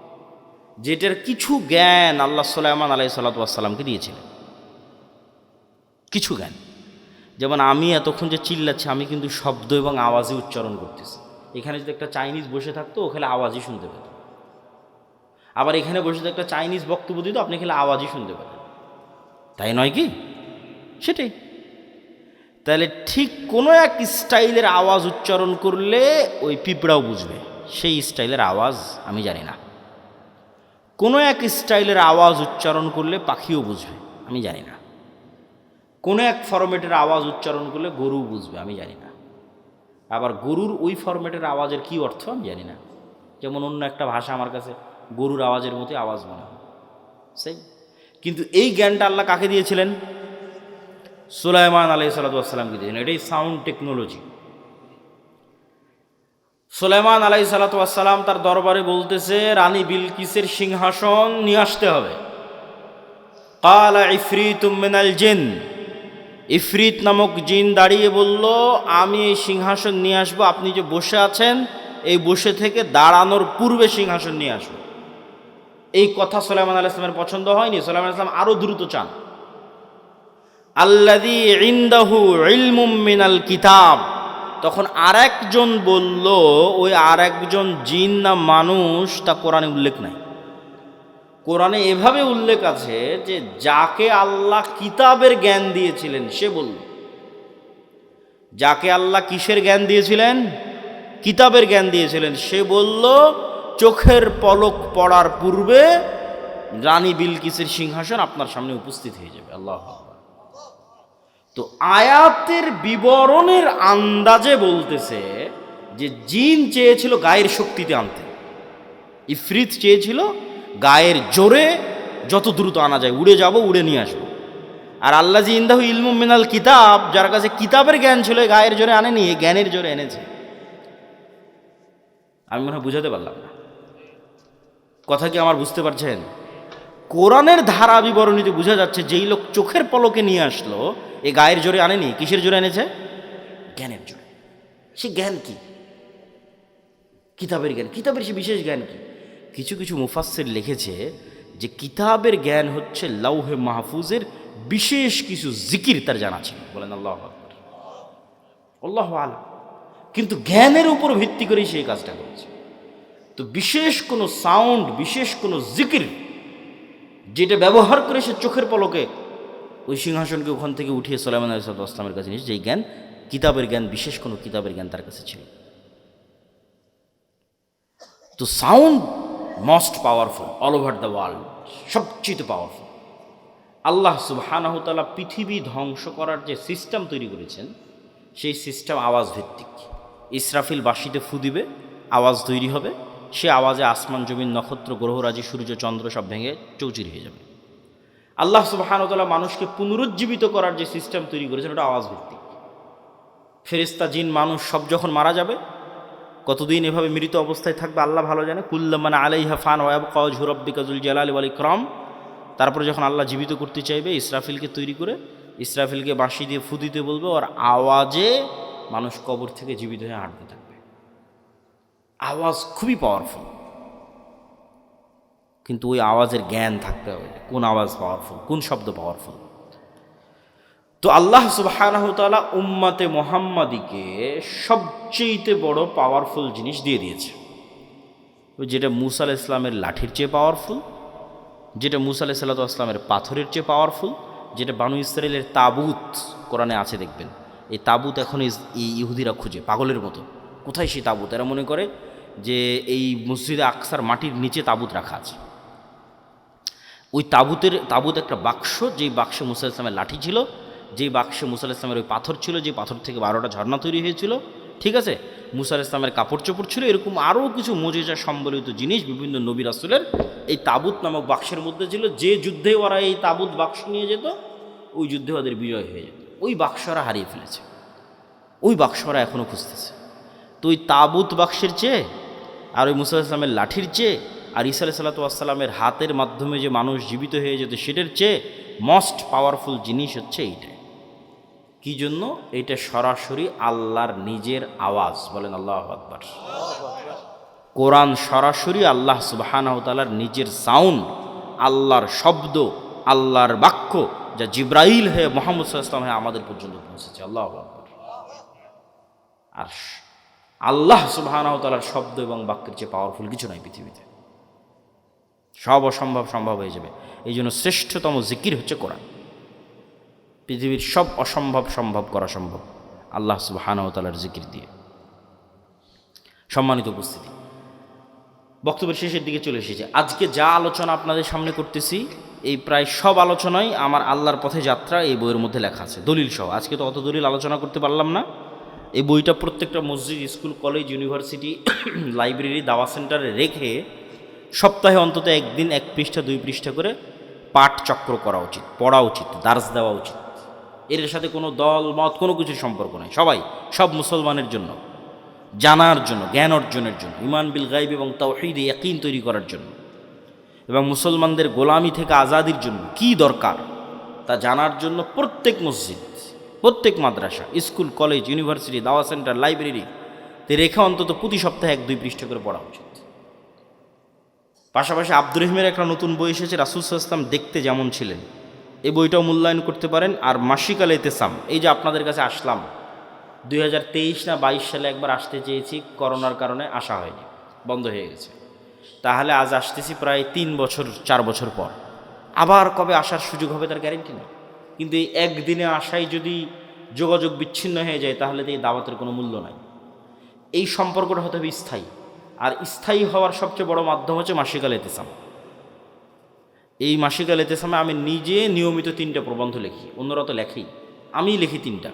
যেটার কিছু জ্ঞান আল্লাহ সুলাইমান আলাইহিসসালামকে দিয়েছিলেন। কিছু জ্ঞান, যেমন আমি এতক্ষণ যে চিল্লাচ্ছি, আমি কিন্তু শব্দ এবং আওয়াজই উচ্চারণ করতেছি। এখানে যদি একটা চাইনিজ বসে থাকতো, ও খেলে আওয়াজই শুনতে পেত। আবার এখানে বসে একটা চাইনিজ বক্তব্য দিত, আপনি খেলে আওয়াজই শুনতে পেতেন, তাই নয় কি? সেটাই। তাহলে ঠিক কোনো এক স্টাইলের আওয়াজ উচ্চারণ করলে ওই পিঁপড়াও বুঝবে, সেই স্টাইলের আওয়াজ আমি জানি না। কোনো এক স্টাইলের আওয়াজ উচ্চারণ করলে পাখিও বুঝবে, আমি জানি না। কোনো এক ফরম্যাটের আওয়াজ উচ্চারণ করলে গরু বুঝবে, আমি জানি না। আবার গরুর ওই ফরম্যাটের আওয়াজের কী অর্থ আমি জানি না। যেমন অন্য একটা ভাষা আমার কাছে গরুর আওয়াজের মতোই আওয়াজ মনে হয়, সেই। কিন্তু এই জ্ঞানটা আল্লাহ কাকে দিয়েছিলেন? সুলাইমান আলাইহিসসালামকে দিয়েছিলেন। এটাই সাউন্ড টেকনোলজি। সুলাইমান আলাইহিসসালাম তার দরবারে বলতেছে, রানী বিলকিসের সিংহাসন নিয়ে আসতে হবে। ক্বালা ইফরিতুম মিনাল জিন, ইফরিত নামক জিন দাঁড়িয়ে বলল, আমি এই সিংহাসন নিয়ে আসবো, আপনি যে বসে আছেন এই বসে থেকে দাঁড়ানোর পূর্বে সিংহাসন নিয়ে আসবো। এই কথা সুলাইমান আলাইহিস সালামের পছন্দ হয়নি। সুলাইমান আলাইহিস সালাম আরো দ্রুত চান। আল্লাযী ইনদাহু ইলমুম মিনাল কিতাব, তখন আরেকজন বলল, ওই আরেকজন জিন না মানুষ তা কোরআনে উল্লেখ নাই। কোরআনে এভাবে উল্লেখ আছে যে যাকে আল্লাহ কিতাবের জ্ঞান দিয়েছিলেন সে বলল। যাকে আল্লাহ কিসের জ্ঞান দিয়েছিলেন? কিতাবের জ্ঞান দিয়েছিলেন, সে বলল চোখের পলক পড়ার পূর্বে রানী বিলকিসের সিংহাসন আপনার সামনে উপস্থিত হয়ে যাবে। আল্লাহু আকবার। তো আয়াতের বিবরণের আন্দাজে বলতেছে যে জিন চেয়েছিল গায়ের শক্তিতে আনতে, ইফরিত চেয়েছিল গায়ের জোরে যত দ্রুত আনা যায়, উড়ে যাব, উড়ে নিয়ে আসবো। আর আল্লাযী ইনদাহু ইলমুম মিনাল কিতাব, যার কাছে কিতাবের জ্ঞান ছিল, গায়ের জোরে আনেনি, জ্ঞানের জোরে এনেছে। আমি মনে হয় বুঝাতে পারলাম না কথা, কি আমার বুঝতে পারছেন? কোরআনের ধারা বিবরণীতে বোঝা যাচ্ছে যেই লোক চোখের পলকে নিয়ে আসলো, এ গায়ের জোরে আনেনি, কিসের জোরে এনেছে? জ্ঞানের জোরে। সে জ্ঞান কি? কিতাবের জ্ঞান। কিতাবের সে বিশেষ জ্ঞান কি? কিছু কিছু মুফাসসির লিখেছে যে কিতাবের জ্ঞান হচ্ছে লাউহে মাহফুজের বিশেষ কিছু জিকির তার জানা ছিল। বলেন আল্লাহু আকবার, আল্লাহু আ'লাম। কিন্তু জ্ঞানের উপর ভিত্তি করে সেই কাজটা করেছে। তো বিশেষ কোনো সাউন্ড, বিশেষ কোনো জিকির যেটা ব্যবহার করে সে চোখের পলকে ওই সিংহাসনকে ওখান থেকে উঠিয়ে সুলাইমান আলাইহিস সালামের কাছে নিয়েছে, যেই জ্ঞান কিতাবের জ্ঞান, বিশেষ কোনো কিতাবের জ্ঞান তার কাছে ছিল। তো sound most powerful all over the world, সবচেয়ে পাওয়ারফুল। আল্লাহ সুবহানাহু ওয়া তাআলা পৃথিবী ধ্বংস করার যে সিস্টেম তৈরি করেছেন, সেই সিস্টেম আওয়াজ ভিত্তিক। ইসরাফিল বাঁশিতে ফু দিবে, আওয়াজ তৈরি হবে, সে আওয়াজে আসমান জমিন নক্ষত্র গ্রহরাজি সূর্য চন্দ্র সব ভেঙে চৌচির হয়ে যাবে। আল্লাহ সুবহানাহু ওয়া তাআলা মানুষকে পুনরুজ্জীবিত করার যে সিস্টেম তৈরি করেছেন, ওটা আওয়াজ ভিত্তিক। ফেরেশতা, জিন, মানুষ সব যখন মারা যাবে, কতদিন এভাবে মৃত অবস্থায় থাকবে আল্লাহ ভালো জানে। কুল্লু মান আলাইহা ফান ওয়া ইয়াবকা ওয়াজহু রাব্বিকা যুল জালালি ওয়াল ইকরাম। তারপরে যখন আল্লাহ জীবিত করতে চাইবে, ইসরাফিলকে তৈরি করে ইসরাফিলকে বাঁশি দিয়ে ফু দিতে বলবে, ওর আওয়াজে মানুষ কবর থেকে জীবিত হয়ে হাঁটতে থাকবে। আওয়াজ খুবই পাওয়ারফুল, কিন্তু ওই আওয়াজের জ্ঞান থাকতে হবে, কোন আওয়াজ পাওয়ারফুল, কোন শব্দ পাওয়ারফুল। তো আল্লাহ সুবহানাহু ওয়া তাআলা উম্মতে মুহাম্মাদিকে সবচেয়ে বড় পাওয়ারফুল জিনিস দিয়ে দিয়েছে, যেটা মূসা আলাইহিস সালামের লাঠির চেয়ে পাওয়ারফুল, যেটা মূসা আলাইহিস সালামের পাথরের চেয়ে পাওয়ারফুল, যেটা বানু ইসরাইলের তাবুত কোরআনে আছে দেখবেন। এই তাবুত এখন এই ইহুদিরা খুঁজে পাগলের মতো, কোথায় সেই তাবুত? এরা মনে করে যে এই মসজিদে আকসার মাটির নিচে তাবুত রাখা আছে। ওই তাবুত একটা বাক্স, যেই বাক্সে মূসা আলাইহিস সালামের লাঠি ছিল, যেই বাক্সে মূসা আলাইহিস সালামের ওই পাথর ছিল, যে পাথর থেকে 12টা ঝর্ণা তৈরি হয়েছিল, ঠিক আছে, মূসা আলাইহিস সালামের কাপড় চোপড় ছিল, এরকম আরও কিছু মুজিজা সম্বলিত জিনিস বিভিন্ন নবী রাসূলের এই তাবুত নামক বাক্সের মধ্যে ছিল। যে যুদ্ধে ওরা এই তাবুত বাক্স নিয়ে যেত, ওই যুদ্ধে ওদের বিজয় হয়ে যেত। ওই বাক্স ওরা হারিয়ে ফেলেছে, ওই বাক্স ওরা এখনও খুঁজতেছে। তো ওই তাবুত বাক্সের চেয়ে আর ওই মূসা আলাইহিস সালামের লাঠির চেয়ে আর ঈসা আলাইহিস সালামের হাতের মাধ্যমে যে মানুষ জীবিত হয়ে যেত, সেটার চেয়ে মোস্ট পাওয়ারফুল জিনিস হচ্ছে এইটা। কি জন্য? এটা সরাসরি আল্লাহর নিজের আওয়াজ। বলেন আল্লাহু আকবার। কোরআন সরাসরি আল্লাহ সুবহানাহু ওয়া তাআলার নিজের সাউন্ড, আল্লাহর শব্দ, আল্লাহর বাক্য, যা জিব্রাইল হয়ে মুহাম্মদ সাল্লাল্লাহু আলাইহি ওয়াসাল্লাম হয়ে আমাদের পর্যন্ত পৌঁছেছে। আল্লাহু আকবার। আর আল্লাহ সুবহানাহু ওয়া তাআলার শব্দ এবং বাক্যের চেয়ে পাওয়ারফুল কিছু নাই পৃথিবীতে। সব অসম্ভব সম্ভব হয়ে যাবে। এই জন্য শ্রেষ্ঠতম জিকির হচ্ছে কোরআন। পৃথিবীর সব অসম্ভব সম্ভব করা সম্ভব আল্লাহ সুবহানাহু ওয়া তাআলার জিকির দিয়ে। সম্মানিত উপস্থিতি, বক্তব্যের শেষের দিকে চলে এসেছে। আজকে যা আলোচনা আপনাদের সামনে করতেছি, এই প্রায় সব আলোচনাই আমার আল্লাহর পথে যাত্রা এই বইয়ের মধ্যে লেখা আছে, দলিল সহ। আজকে তো অত দলিল আলোচনা করতে পারলাম না। এই বইটা প্রত্যেকটা মসজিদ, স্কুল, কলেজ, ইউনিভার্সিটি, লাইব্রেরি, দাওয়া সেন্টারে রেখে সপ্তাহে অন্তত একদিন 1 পৃষ্ঠা 2 পৃষ্ঠা করে পাঠ চক্র করা উচিত, পড়া উচিত, দার্স দেওয়া উচিত। এর সাথে কোনো দল মত কোনো কিছুর সম্পর্ক নাই। সব মুসলমানের জন্য, জানার জন্য, জ্ঞান অর্জনের জন্য, ঈমান বিল গায়ব এবং তাওহীদে ইয়াকিন তৈরি করার জন্য, এবং মুসলমানদের গোলামি থেকে আজাদির জন্য কি দরকার তা জানার জন্য প্রত্যেক মসজিদ, প্রত্যেক মাদ্রাসা, স্কুল, কলেজ, ইউনিভার্সিটি, দাওয়া সেন্টার, লাইব্রেরিতে রেখে অন্তত প্রতি সপ্তাহে 1-2 পৃষ্ঠা করে পড়া উচিত। পাশাপাশি আব্দুর রহিমের একটা নতুন বই এসেছে, রাসূল সাল্লাল্লাহু আলাইহি ওয়াসাল্লাম দেখতে যেমন ছিলেন, এই বইটাও মূল্যায়ন করতে পারেন। আর মাসিক আল ইতিসাম, এই যে আপনাদের কাছে আসলাম, 2023 না 22 সালে একবার আসতে চেয়েছি, করোনার কারণে আসা হয়নি, বন্ধ হয়ে গেছে। তাহলে আজ আসতেছি প্রায় 3 বছর 4 বছর পর। আবার কবে আসার সুযোগ হবে তার গ্যারেন্টি নেই। কিন্তু এই একদিনে আসাই যদি যোগাযোগ বিচ্ছিন্ন হয়ে যায়, তাহলে তো এই দাওয়াতের কোনো মূল্য নাই। এই সম্পর্কটা হতে হবে স্থায়ী, আর স্থায়ী হওয়ার সবচেয়ে বড় মাধ্যম হচ্ছে মাসিক আল ইতিসাম। এই মাসিক আল ইতিসামে আমি নিজে নিয়মিত 3টা প্রবন্ধ লিখি, অন্যরা তো লেখেই, আমি লিখি 3টা।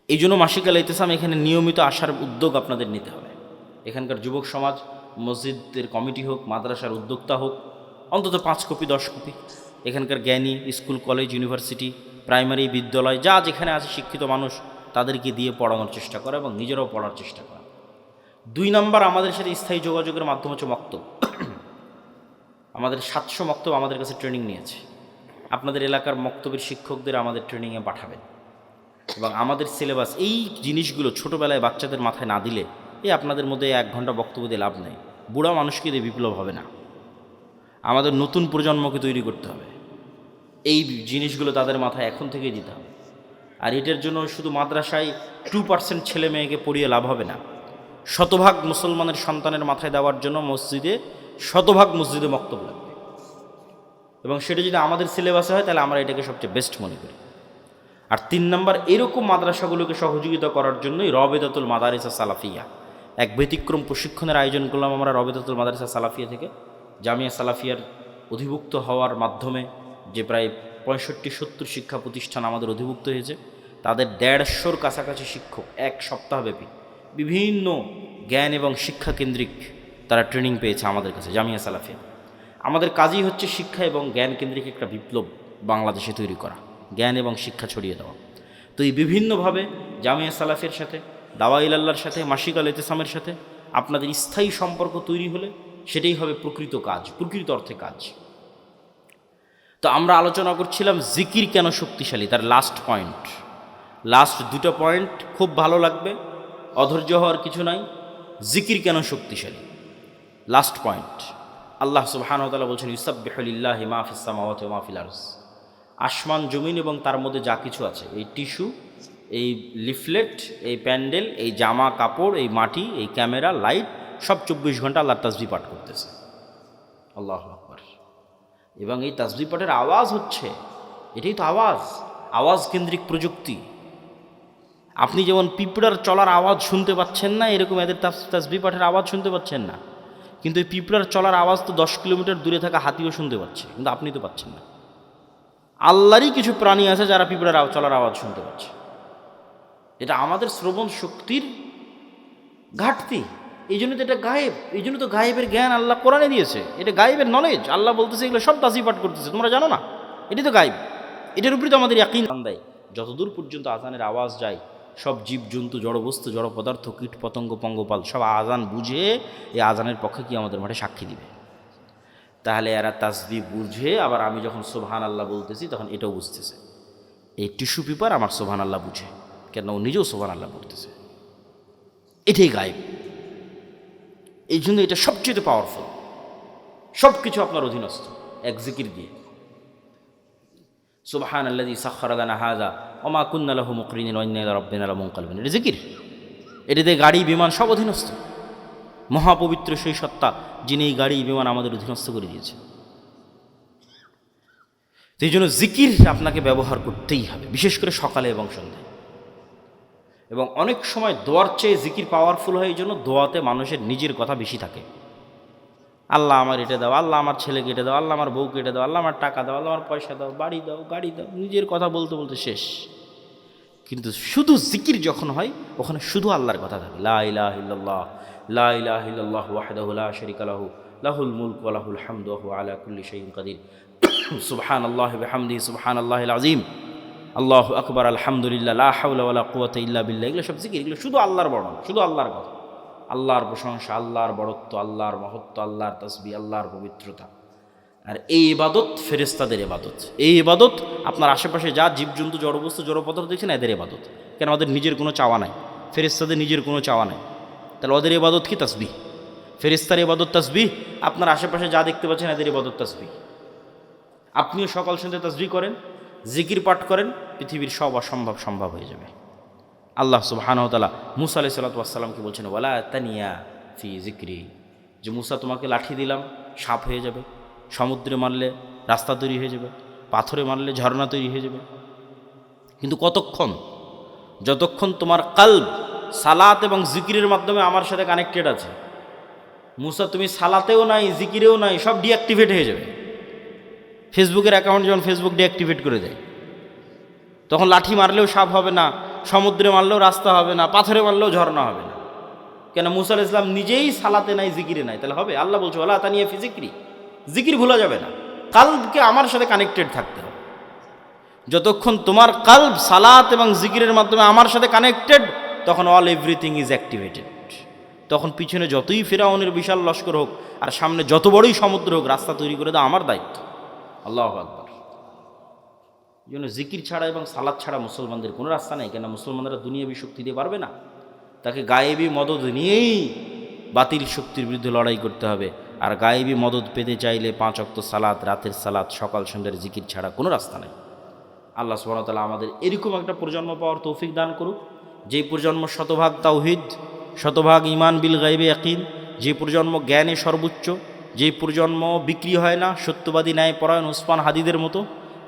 এই জন্য মাসিক আল ইতিসাম এখানে নিয়মিত আসার উদ্যোগ আপনাদের নিতে হবে। এখানকার যুবক সমাজ, মসজিদের কমিটি হোক, মাদ্রাসার উদ্যোক্তা হোক, অন্তত 5 কপি 10 কপি এখানকার জ্ঞানী, স্কুল, কলেজ, ইউনিভার্সিটি, প্রাইমারি, বিদ্যালয়, যা যেখানে আছে শিক্ষিত মানুষ, তাদেরকে দিয়ে পড়ানোর চেষ্টা করা এবং নিজেরাও পড়ার চেষ্টা করা। 2 নম্বর, আমাদের সাথে স্থায়ী যোগাযোগের মাধ্যম হচ্ছে মক্তব। আমাদের 700 মক্তব আমাদের কাছে ট্রেনিং নিয়েছে। আপনাদের এলাকার মক্তবের শিক্ষকদের আমাদের ট্রেনিংয়ে পাঠাবেন, এবং আমাদের সিলেবাস এই জিনিসগুলো ছোটোবেলায় বাচ্চাদের মাথায় না দিলে, আপনাদের মধ্যে 1 ঘন্টা বক্তব্য দিয়ে লাভ নেই। বুড়া মানুষকে দিয়ে বিপ্লব হবে না। আমাদের নতুন প্রজন্মকে তৈরি করতে হবে, এই জিনিসগুলো তাদের মাথায় এখন থেকেই দিতে হবে। আর এটার জন্য শুধু মাদ্রাসায় 2% ছেলে মেয়েকে পড়িয়ে লাভ হবে না। শতভাগ মুসলমানের সন্তানের মাথায় দেওয়ার জন্য শতভাগ মসজিদে মক্তব লাগবে, এবং সেটা যদি আমাদের সিলেবাসে হয়, তাহলে আমরা এটাকে সবচেয়ে বেস্ট মনে করি। আর 3 নম্বর, এরকম মাদ্রাসাগুলোকে সহযোগিতা করার জন্যই রবেদাতুল মাদারিস সালাফিয়া, এক ব্যতিক্রম প্রশিক্ষণের আয়োজন করলাম আমরা রবেদাতুল মাদারিস সালাফিয়া থেকে। জামিয়া সালাফিয়ার অধিভুক্ত হওয়ার মাধ্যমে যে প্রায় 65-70 শিক্ষা প্রতিষ্ঠান আমাদের অধিভুক্ত হয়েছে, তাদের 150-র কাছাকাছি শিক্ষক 1 সপ্তাহব্যাপী বিভিন্ন জ্ঞান এবং শিক্ষা কেন্দ্রিক তারা ট্রেনিং পেয়েছে আমাদের কাছে জামিয়া সালাফিয়া। আমাদের কাজই হচ্ছে শিক্ষা এবং জ্ঞান কেন্দ্রিক একটা বিপ্লব বাংলাদেশে তৈরি করা, জ্ঞান এবং শিক্ষা ছড়িয়ে দেওয়া। তো এই বিভিন্নভাবে জামিয়া সালাফিয়ার সাথে, দাওয়া ইলাল্লাহর সাথে, মাসিক আল ইতিসামের সাথে আপনাদের স্থায়ী সম্পর্ক তৈরি হলে সেটাই হবে প্রকৃত কাজ, প্রকৃত অর্থে কাজ। তো আমরা আলোচনা করছিলাম জিকির কেন শক্তিশালী, তার লাস্ট পয়েন্ট। লাস্ট দুটো পয়েন্ট খুব ভালো লাগবে, অধৈর্য হওয়ার কিছু নাই। জিকির কেন শক্তিশালী? লাস্ট পয়েন্ট, আল্লাহ সুবহানাহু ওয়া তাআলা বলছেন ইউসাব্বিহু লিল্লাহি মা ফিস সামাওয়াতি ওয়া মা ফিল আরজ। আসমান জমিন এবং তার মধ্যে যা কিছু আছে, এই টিস্যু, এই লিফলেট, এই প্যান্ডেল, এই জামা কাপড়, এই মাটি, এই ক্যামেরা, লাইট, সব 24 ঘন্টা আল্লাহর তাসবিহ পাঠ করতেছে। আল্লাহু আকবার। এবং এই তাসবিহ পাঠের আওয়াজ হচ্ছে, এটাই তো আওয়াজ, আওয়াজ কেন্দ্রিক প্রযুক্তি। আপনি যেমন পিঁপড়ার চলার আওয়াজ শুনতে পাচ্ছেন না, এরকম এদের তাসবিহ পাঠের আওয়াজ শুনতে পাচ্ছেন না। কিন্তু এই পিঁপড়ার চলার আওয়াজ তো 10 কিলোমিটার দূরে থাকা হাতিও শুনতে পাচ্ছে, কিন্তু আপনি তো পাচ্ছেন না। আল্লাহরই কিছু প্রাণী আছে যারা পিঁপড়ার চলার আওয়াজ শুনতে পাচ্ছে। এটা আমাদের শ্রবণ শক্তির ঘাটতি, এই জন্য তো এটা গায়েব। এই জন্য তো গায়েবের জ্ঞান আল্লাহ কোরআনে দিয়েছে, এটা গায়েবের নলেজ। আল্লাহ বলতেছে এগুলো সব তাসবিহ পাঠ করতেছে, তোমরা জানো না, এটাই তো গায়েব। এটার উপরে তো আমাদের ইয়াকিন দেয়। যতদূর পর্যন্ত আজানের আওয়াজ যায়, সব জীবজন্তু, জড়বস্তু, জড় পদার্থ, কীট পতঙ্গ, পঙ্গপাল সব আজান বুঝে এই আজানের পক্ষে কি আমাদের মাঠে সাক্ষী দিবে। তাহলে এরা তাসবিহ বুঝে, আবার আমি যখন সুবহানাল্লাহ বলতেছি তখন এটাও বুঝতেছে। এই টিস্যু পেপার আমার সুবহানাল্লাহ বুঝে, কেন ও নিজেও সুবহানাল্লাহ পড়তেছে। এটাই গায়েব। এই জন্য এটা সবচেয়ে পাওয়ারফুল, সব কিছু আপনার অধীনস্থ এক জিকির দিয়ে। সুবহানাল্লাযী সাখখারা লানা হাযা ওয়া মা কুন্না লাহু মুকরিনিন ওয়া ইন্না ইলা রাব্বিনা লামুনকালিবুন। এটা জিকির, এটাতে গাড়ি বিমান সব অধীনস্থ। মহাপবিত্র সেই সত্তা যিনি এই গাড়ি বিমান আমাদের অধীনস্থ করে দিয়েছে। এই জন্য জিকির আপনাকে ব্যবহার করতেই হবে, বিশেষ করে সকালে এবং সন্ধ্যায়। এবং অনেক সময় দোয়ার চেয়ে জিকির পাওয়ারফুল হয়, এই জন্য দোয়াতে মানুষের নিজের কথা বেশি থাকে। আল্লাহ আমার এটা দাও, আল্লাহ আমার ছেলেকে এটা দাও, আল্লাহ আমার বউকে এটা দাও, আল্লাহ আমার টাকা দাও, আল্লাহ আমার পয়সা দাও, বাড়ি দাও, গাড়ি দাও, নিজের কথা বলতে বলতে শেষ। কিন্তু শুধু জিকির যখন হয়, ওখানে শুধু আল্লাহর কথা থাকে। লা ইলাহা ইল্লাল্লাহ, লা ইলাহা ইল্লাল্লাহু ওয়াহদাহু লা শারীকা লাহু, লাহুল মুলকু ওয়া লাহুল হামদু ওয়া হুয়া আলা কুল্লি শাইইন কাদির, সুবহানাল্লাহি ওয়া বিহামদিহি সুবহানাল্লাহিল আযীম, আল্লাহু আকবার, আলহামদুলিল্লাহ, লা হাওলা ওয়া লা কুওয়াতা ইল্লা বিল্লাহ। এগুলো সব জিকির, এগুলো শুধু আল্লাহর বর্ণনা, শুধু আল্লাহর কথা, আল্লাহর প্রশংসা, আল্লাহর বড়ত্ব, আল্লাহর মহত্ব, আল্লাহর তাসবিহ, আল্লাহর পবিত্রতা। আর এই ইবাদত ফেরেশতাদের ইবাদত। এই ইবাদত আপনার আশেপাশে যা জীবজন্তু, জড়বস্তু, জড়পদার্থ দেখছেন, এদের ইবাদত। কেন? ওদের নিজের কোনো চাওয়া নাই, ফেরেশতাদের নিজের কোনো চাওয়া নাই। তাহলে ওদের ইবাদত কি? তাসবিহ। ফেরেশতার ইবাদত তাসবিহ, আপনার আশেপাশে যা দেখতে পাচ্ছেন এদের ইবাদত তাসবিহ। আপনিও সকাল সন্ধ্যা তাসবিহ করেন, জিকির পাঠ করেন, পৃথিবীর সব অসম্ভব সম্ভব হয়ে যাবে। আল্লাহ সুবহানাহু ওয়া তাআলা মূসা আলাইহিস সালাতু ওয়াস সালামকে বলছেন ওয়ালা তানিয়া ফি যিকরি, যে মূসা তোমাকে লাঠি দিলাম সাপ হয়ে যাবে, সমুদ্রে মারলে রাস্তা তৈরি হয়ে যাবে, পাথরে মারলে ঝর্ণা তৈরি হয়ে যাবে। কিন্তু কতক্ষণ? যতক্ষণ তোমার কলব সালাত এবং জিকিরের মাধ্যমে আমার সাথে কানেক্টেড আছে। মূসা তুমি সালাতেও নাই, জিকিরেও নাই, সব ডিঅ্যাক্টিভেট হয়ে যাবে। ফেসবুকের অ্যাকাউন্ট যখন ফেসবুক ডিঅ্যাক্টিভেট করে দেয়, তখন লাঠি মারলেও সাপ হবে না, সমুদ্রে মারলেও রাস্তা হবে না, পাথরে মারলেও ঝর্ণা হবে না। কেন? মূসা আলাইহিস সালাম নিজেই সালাতে নাই, জিকিরে নাই, তাহলে হবে? আল্লাহ বলছে ওয়ালা তানিয়া ফি যিকরি, জিকির ভুলা যাবে না, কালবকে আমার সাথে কানেক্টেড থাকতে হবে। যতক্ষণ তোমার কালব সালাত এবং জিকিরের মাধ্যমে আমার সাথে কানেক্টেড, তখন অল এভরিথিং ইজ অ্যাক্টিভেটেড। তখন পিছনে যতই ফিরআউনের বিশাল লস্কর হোক আর সামনে যত বড়ই সমুদ্র হোক, রাস্তা তৈরি করে দেওয়া আমার দায়িত্ব। আল্লাহু আকবার। এই জন্য জিকির ছাড়া এবং সালাত ছাড়া মুসলমানদের কোনো রাস্তা নেই। কেন? মুসলমানরা দুনিয়াবী শক্তি দিয়ে পারবে না, তাকে গায়েবী মদদ নিয়েই বাতিল শক্তির বিরুদ্ধে লড়াই করতে হবে। আর গায়েবী মদদ পেতে চাইলে 5 ওয়াক্ত সালাত, রাতের সালাত, সকাল সন্ধ্যার জিকির ছাড়া কোনো রাস্তা নেই। আল্লাহ সুবহানাহু ওয়া তাআলা আমাদের এরকম একটা প্রজন্ম পাওয়ার তৌফিক দান করুক, যেই প্রজন্ম শতভাগ তাওহীদ, শতভাগ ঈমান বিল গায়বে ইয়াকিন, যে প্রজন্ম জ্ঞানে সর্বোচ্চ, যেই প্রজন্ম বিক্রি হয় না, সত্যবাদী ন্যায়পরায়ণ উসমান হাদিদের মতো।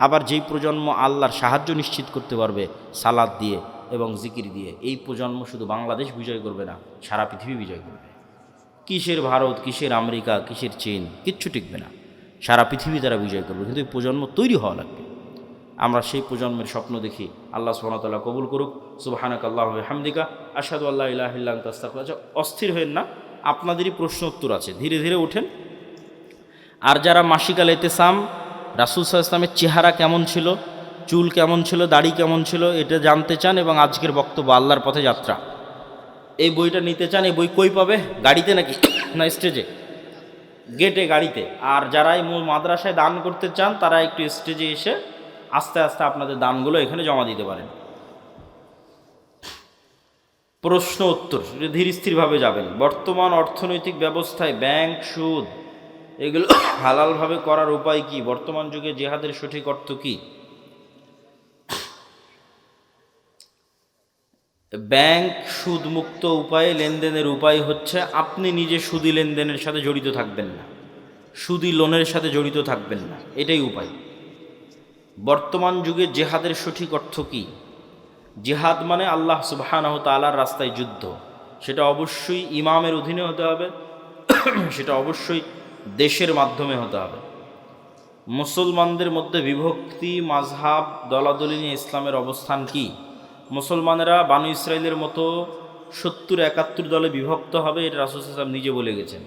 আবার যেই প্রজন্ম আল্লাহর সাহায্য নিশ্চিত করতে পারবে সালাত দিয়ে এবং জিকির দিয়ে, এই প্রজন্ম শুধু বাংলাদেশ বিজয় করবে না, সারা পৃথিবী বিজয় করবে। কিসের ভারত, কিসের আমেরিকা, কিসের চীন, কিচ্ছু টিকবে না, সারা পৃথিবী তারা বিজয় করবে। কিন্তু এই প্রজন্ম তৈরি হওয়া লাগবে। আমরা সেই প্রজন্মের স্বপ্ন দেখি। আল্লাহ সুবহানাহু ওয়া তাআলা কবুল করুক। সুবহানাকাল্লাহু ওয়া বিহামদিকা আশহাদু আল্লা ইলাহা ইল্লা আনতা আস্তাগফিরুকা। অস্থির হবেন না, আপনাদেরই প্রশ্ন উত্তর আছে, ধীরে ধীরে ওঠেন। আর যারা মাসিকাল ইতিসাম, রাসূল সাল্লাল্লাহু আলাইহি ওয়াসাল্লামের চেহারা কেমন ছিল, চুল কেমন ছিল, দাড়ি কেমন ছিল, এটা জানতে চান এবং আজকের বক্তব্য আল্লাহর পথে যাত্রা, এই বইটা নিতে চান, এই বই কই পাবে? গাড়িতে নাকি না স্টেজে? গেটে, গাড়িতে। আর যারা এই মূল মাদ্রাসায় দান করতে চান, তারা একটু স্টেজে এসে আস্তে আস্তে আপনাদের দানগুলো এখানে জমা দিতে পারেন। প্রশ্ন উত্তর ধীর স্থিরভাবে যাবেন। বর্তমান অর্থনৈতিক ব্যবস্থায় ব্যাংক, সুদ এগুলো হালালভাবে করার উপায় কি? বর্তমান যুগে জিহাদের সঠিক অর্থ কি? ব্যাংক সুদ মুক্ত উপায়ে লেনদেনের উপায় হচ্ছে আপনি নিজে সুদি লেনদেনের সাথে জড়িত থাকবেন না, সুদি লোনের সাথে জড়িত থাকবেন না, এটাই উপায়। বর্তমান যুগে জেহাদের সঠিক অর্থ কি? জিহাদ মানে আল্লাহ সুবহানাহু তাআলার রাস্তায় যুদ্ধ। সেটা অবশ্যই ইমামের অধীনে হতে হবে, সেটা অবশ্যই দেশের মাধ্যমে হতে হবে। মুসলমানদের মধ্যে বিভক্তি, মাযহাব, দলাদলি নিয়ে ইসলামের অবস্থান কি? মুসলমানেরা বানু ইসরাইলের মতো 70-71 দলে বিভক্ত হবে, এটা রাসূল সাল্লাল্লাহু আলাইহি ওয়াসাল্লাম নিজে বলে গেছেন।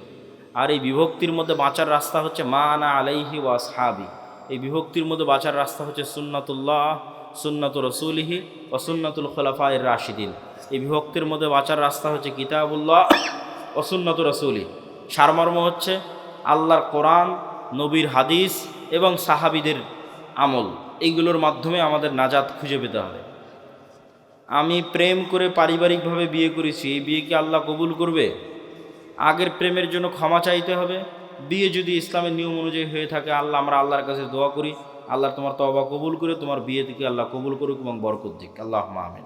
আর এই বিভক্তির মধ্যে বাঁচার রাস্তা হচ্ছে মা আনা আলাইহি ওয়া আসহাবি। এই বিভক্তির মধ্যে বাঁচার রাস্তা হচ্ছে সুন্নাতুল্লাহ, সুন্নাতুর রাসূলিহি ওয়া সুন্নাতুল খুলাফায়ে রাশিদিন। এই বিভক্তির মধ্যে বাঁচার রাস্তা হচ্ছে কিতাবুল্লাহ ওয়া সুন্নাতুর রাসূলি। সারমর্ম হচ্ছে আল্লাহর কোরআন, নবীর হাদিস এবং সাহাবীদের আমল, এইগুলোর মাধ্যমে আমাদের নাজাত খুঁজে পেতে হবে। আমি প্রেম করে পারিবারিকভাবে বিয়ে করেছি, এই বিয়ে কি আল্লাহ কবুল করবে? আগের প্রেমের জন্য ক্ষমা চাইতে হবে। বিয়ে যদি ইসলামের নিয়ম অনুযায়ী হয়ে থাকে, আমরা আল্লাহর কাছে দোয়া করি, আল্লাহ তোমার তওবা কবুল করে তোমার বিয়ে থেকে আল্লাহ কবুল করুক এবং বরকত দিক, আল্লাহুম্মা আমিন।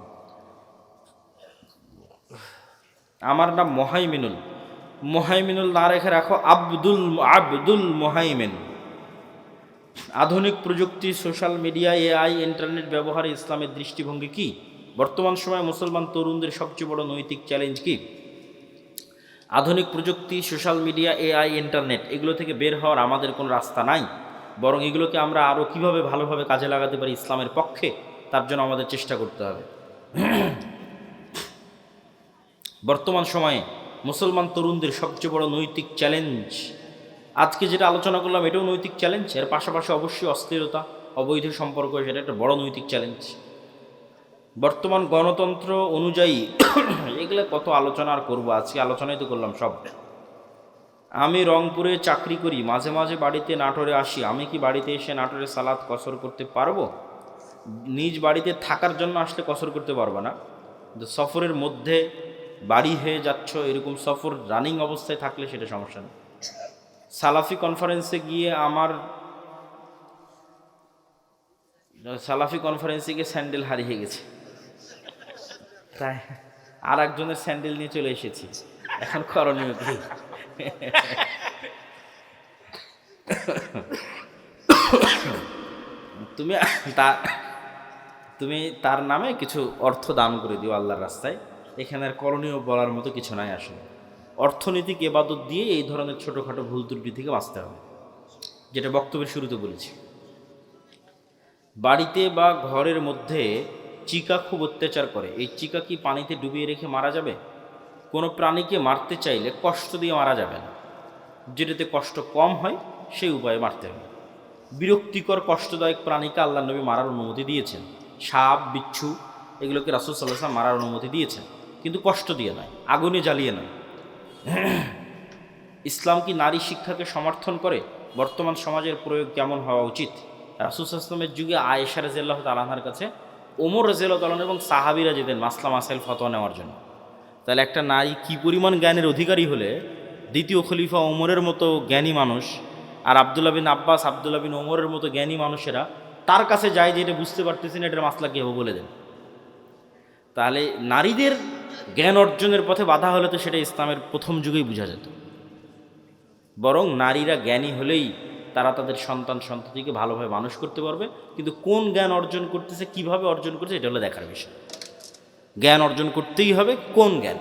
আমার নাম মোহাইমিনুল। মোহাইমিনুল না রেখে রাখো আব্দুল মোহাইমিন। আধুনিক প্রযুক্তি, সোশ্যাল মিডিয়া, এআই, ইন্টারনেট ব্যবহারে ইসলামের দৃষ্টিভঙ্গি কি? বর্তমান সময়ে মুসলমান তরুণদের সবচেয়ে বড় নৈতিক চ্যালেঞ্জ কি? আধুনিক প্রযুক্তি, সোশ্যাল মিডিয়া, এআই, ইন্টারনেট এগুলো থেকে বের হওয়ার আমাদের কোনো রাস্তা নাই, বরং এগুলোকে আমরা আরও কীভাবে ভালোভাবে কাজে লাগাতে পারি ইসলামের পক্ষে, তার জন্য আমাদের চেষ্টা করতে হবে। বর্তমান সময়ে মুসলমান তরুণদের সবচেয়ে বড় নৈতিক চ্যালেঞ্জ, আজকে যেটা আলোচনা করলাম এটাও নৈতিক চ্যালেঞ্জ, এর পাশাপাশি অবশ্যই অস্থিরতা, অবৈধ সম্পর্ক, সেটা একটা বড় নৈতিক চ্যালেঞ্জ। বর্তমান গণতন্ত্র অনুযায়ী এগুলো কত আলোচনা আর করবো, আজকে আলোচনাই তো করলাম সব। আমি রংপুরে চাকরি করি, মাঝে মাঝে বাড়িতে নাটোরে আসি, আমি কি বাড়িতে এসে নাটোরে সালাত কসর করতে পারবো? নিজ বাড়িতে থাকার জন্য আসলে কসর করতে পারবো না, কিন্তু সফরের মধ্যে বাড়ি হয়ে যাচ্ছ, এরকম সফর রানিং অবস্থায় থাকলে সেটা সমস্যা নেই। সালাফি কনফারেন্সে গিয়ে স্যান্ডেল হারিয়ে গেছে, তাই আর একজনের স্যান্ডেল নিয়ে চলে এসেছি, এখন করণীয় কি? তুমি তার নামে কিছু অর্থ দান করে দিও আল্লাহর রাস্তায়, এখানে আর করণীয় বলার মতো কিছু নাই। আসলে অর্থনৈতিক ইবাদত দিয়ে এই ধরনের ছোটোখাটো ভুল ত্রুটি থেকে বাঁচতে হবে, যেটা বক্তব্যের শুরুতে বলেছি। বাড়িতে বা ঘরের মধ্যে চিকা খুব অত্যাচার করে, এই চিকা কি পানিতে ডুবিয়ে রেখে মারা যাবে? কোনো প্রাণীকে মারতে চাইলে কষ্ট দিয়ে মারা যাবে না, যেটাতে কষ্ট কম হয় সেই উপায়ে মারতে হবে। বিরক্তিকর কষ্টদায়ক প্রাণীকে আল্লাহ নবী মারার অনুমতি দিয়েছেন, সাপ, বিচ্ছু এগুলোকে রাসূল সাল্লাল্লাহু আলাইহি ওয়াসাল্লাম মারার অনুমতি দিয়েছেন, কিন্তু কষ্ট দিয়ে নয়, আগুনে জ্বালিয়ে নয়। ইসলাম কি নারী শিক্ষাকে সমর্থন করে? বর্তমান সমাজের প্রয়োগ কেমন হওয়া উচিত? রাসূল সাল্লাল্লাহু আলাইহি ওয়াসাল্লামের যুগে আয়েশা রাদিয়াল্লাহু তাআলা আনহার কাছে ওমর রাদিয়াল্লাহু তাআলা এবং সাহাবীরা যেতেন মাসলা মাসাইল ফতোয়া নেওয়ার জন্য। তাহলে একটা নারী কী পরিমাণ জ্ঞানের অধিকারী হলে দ্বিতীয় খলিফা ওমরের মতো জ্ঞানী মানুষ আর আব্দুল্লাহ বিন আব্বাস, আব্দুল্লাহ বিন ওমরের মতো জ্ঞানী মানুষেরা তার কাছে যায় যে এটা বুঝতে পারতেছি না, এটার মাসলা কী হবে বলে দেন। তাহলে নারীদের জ্ঞান অর্জনের পথে বাধা হলে তো সেটা ইসলামের প্রথম যুগেই বোঝা যেত। বরং নারীরা জ্ঞানী হলেই তারা তাদের সন্তান সন্ততিকে ভালোভাবে মানুষ করতে পারবে, কিন্তু কোন জ্ঞান অর্জন করতেছে, কিভাবে অর্জন করছে, এটা হলো দেখার বিষয়। জ্ঞান অর্জন করতেই হবে, কোন জ্ঞান?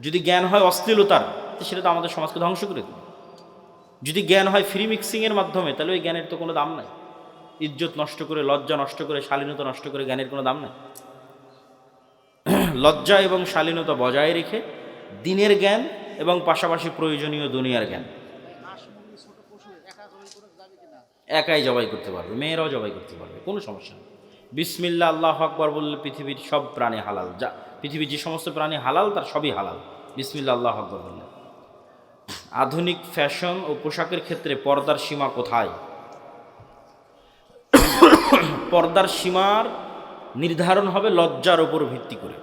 যদি জ্ঞান হয় অশ্লীলতার, সেটা তো আমাদের সমাজকে ধ্বংস করে দেবে। যদি জ্ঞান হয় ফ্রি মিক্সিংয়ের মাধ্যমে, তাহলে ওই জ্ঞানের তো কোনো দাম নাই। ইজ্জত নষ্ট করে, লজ্জা নষ্ট করে, শালীনতা নষ্ট করে জ্ঞানের কোনো দাম নাই। লজ্জা এবং শালীনতা বজায় রেখে দিনের জ্ঞান এবং পাশাপাশি প্রয়োজনীয় দুনিয়ার জ্ঞান। একাই জবাই করতে পারবে, মেয়েরাও জবাই করতে পারবে, কোনো সমস্যা নেই। বিসমিল্লাহ আল্লাহু আকবার বললে পৃথিবীর সব প্রাণী হালাল, যা পৃথিবীর যে সমস্ত প্রাণী হালাল তার সবই হালাল বিসমিল্লাহ আল্লাহু আকবার বললে। আধুনিক ফ্যাশন ও পোশাকের ক্ষেত্রে পর্দার সীমা কোথায়? পর্দার সীমার নির্ধারণ হবে লজ্জার উপর ভিত্তি করে।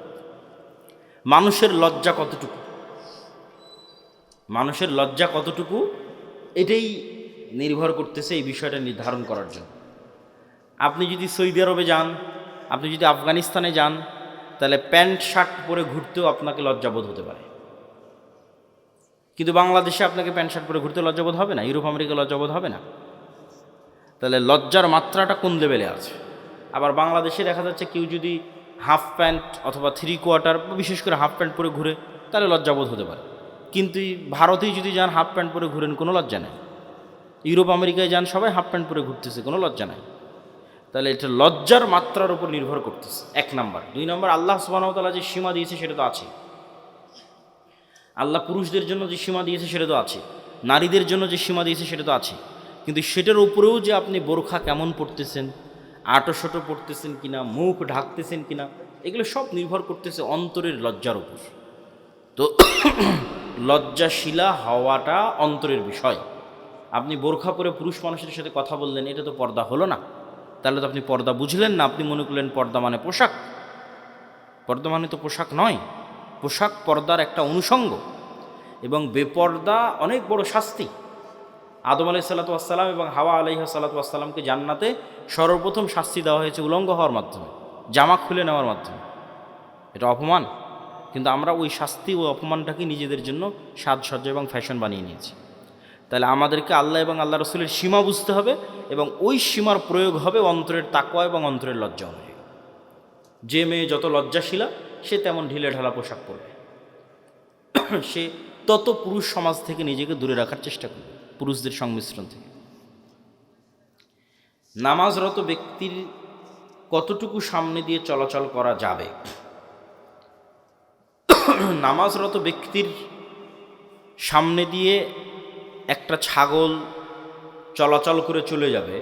মানুষের লজ্জা কতটুকু, মানুষের লজ্জা কতটুকু, এটাই নির্ভর করতেছে এই বিষয়টা নির্ধারণ করার জন্য। আপনি যদি সৌদি আরবে যান, আপনি যদি আফগানিস্তানে যান, তাহলে প্যান্ট শার্ট পরে ঘুরতেও আপনাকে লজ্জাবোধ হতে পারে, কিন্তু বাংলাদেশে আপনাকে প্যান্ট শার্ট পরে ঘুরতে লজ্জাবোধ হবে না, ইউরোপ আমেরিকা লজ্জাবোধ হবে না। তাহলে লজ্জার মাত্রাটা কোন লেভেলে আছে। আবার বাংলাদেশে দেখা যাচ্ছে কেউ যদি হাফ প্যান্ট অথবা 3/4, বিশেষ করে হাফ প্যান্ট পরে ঘুরে, তাহলে লজ্জাবোধ হতে পারে। কিন্তু ভারতেই যদি যান হাফ প্যান্ট পরে ঘুরেন, কোনো লজ্জা নেই। ইউরোপ আমেরিকায় যান, সবাই হাফ প্যান্ট পরে ঘুরতেছে, কোনো লজ্জা নাই। তাহলে এটা লজ্জার মাত্রার উপর নির্ভর করতেছে, 1 নাম্বার। 2 নাম্বার, আল্লাহ সুবহানাহু ওয়া তাআলা যে সীমা দিয়েছে সেটা তো আছে। আল্লাহ পুরুষদের জন্য যে সীমা দিয়েছে সেটা তো আছে, নারীদের জন্য যে সীমা দিয়েছে সেটা তো আছে। কিন্তু সেটার উপরেও যে আপনি বোরখা কেমন পড়তেছেন, আটোশোটো পড়তেছেন কিনা, মুখ ঢাকতেছেন কিনা, এগুলো সব নির্ভর করতেছে অন্তরের লজ্জার উপর। তো লজ্জাশীলা হওয়াটা অন্তরের বিষয়। আপনি বোরখা পরে পুরুষ মানুষের সাথে কথা বললেন, এটা তো পর্দা হলো না। তাহলে তো আপনি পর্দা বুঝলেন না, আপনি মনে করলেন পর্দা মানে পোশাক। পর্দা মানে তো পোশাক নয়, পোশাক পর্দার একটা অনুষঙ্গ, এবং বেপর্দা অনেক বড় শাস্তি। আদম আলাইহিস সালাতু ওয়াস সালাম এবং হাওয়া আলাইহিস সালাতু ওয়াস সালামকে জান্নাতে সর্বপ্রথম শাস্তি দেওয়া হয়েছে উলঙ্গ হওয়ার মাধ্যমে, জামা খুলে নেওয়ার মাধ্যমে। এটা অপমান, কিন্তু আমরা ওই শাস্তি ও অপমানটাকে নিজেদের জন্য সাজসজ্জা এবং ফ্যাশন বানিয়ে নিয়েছি। তাহলে আমাদেরকে আল্লাহ এবং আল্লাহ রসুলের সীমা বুঝতে হবে, এবং ওই সীমার প্রয়োগ হবে অন্তরের তাকওয়া এবং অন্তরের লজ্জা অনুযায়ী। যে মেয়ে যত লজ্জাশীলা, সে তেমন ঢিলে ঢালা পোশাক পরবে, সে তত পুরুষ সমাজ থেকে নিজেকে দূরে রাখার চেষ্টা করবে, পুরুষদের সংমিশ্রণ থেকে। নামাজরত ব্যক্তির কতটুকু সামনে দিয়ে চলাচল করা যাবে? নামাজরত ব্যক্তির সামনে দিয়ে একটা ছাগল চলাচল করে চলে যাবে,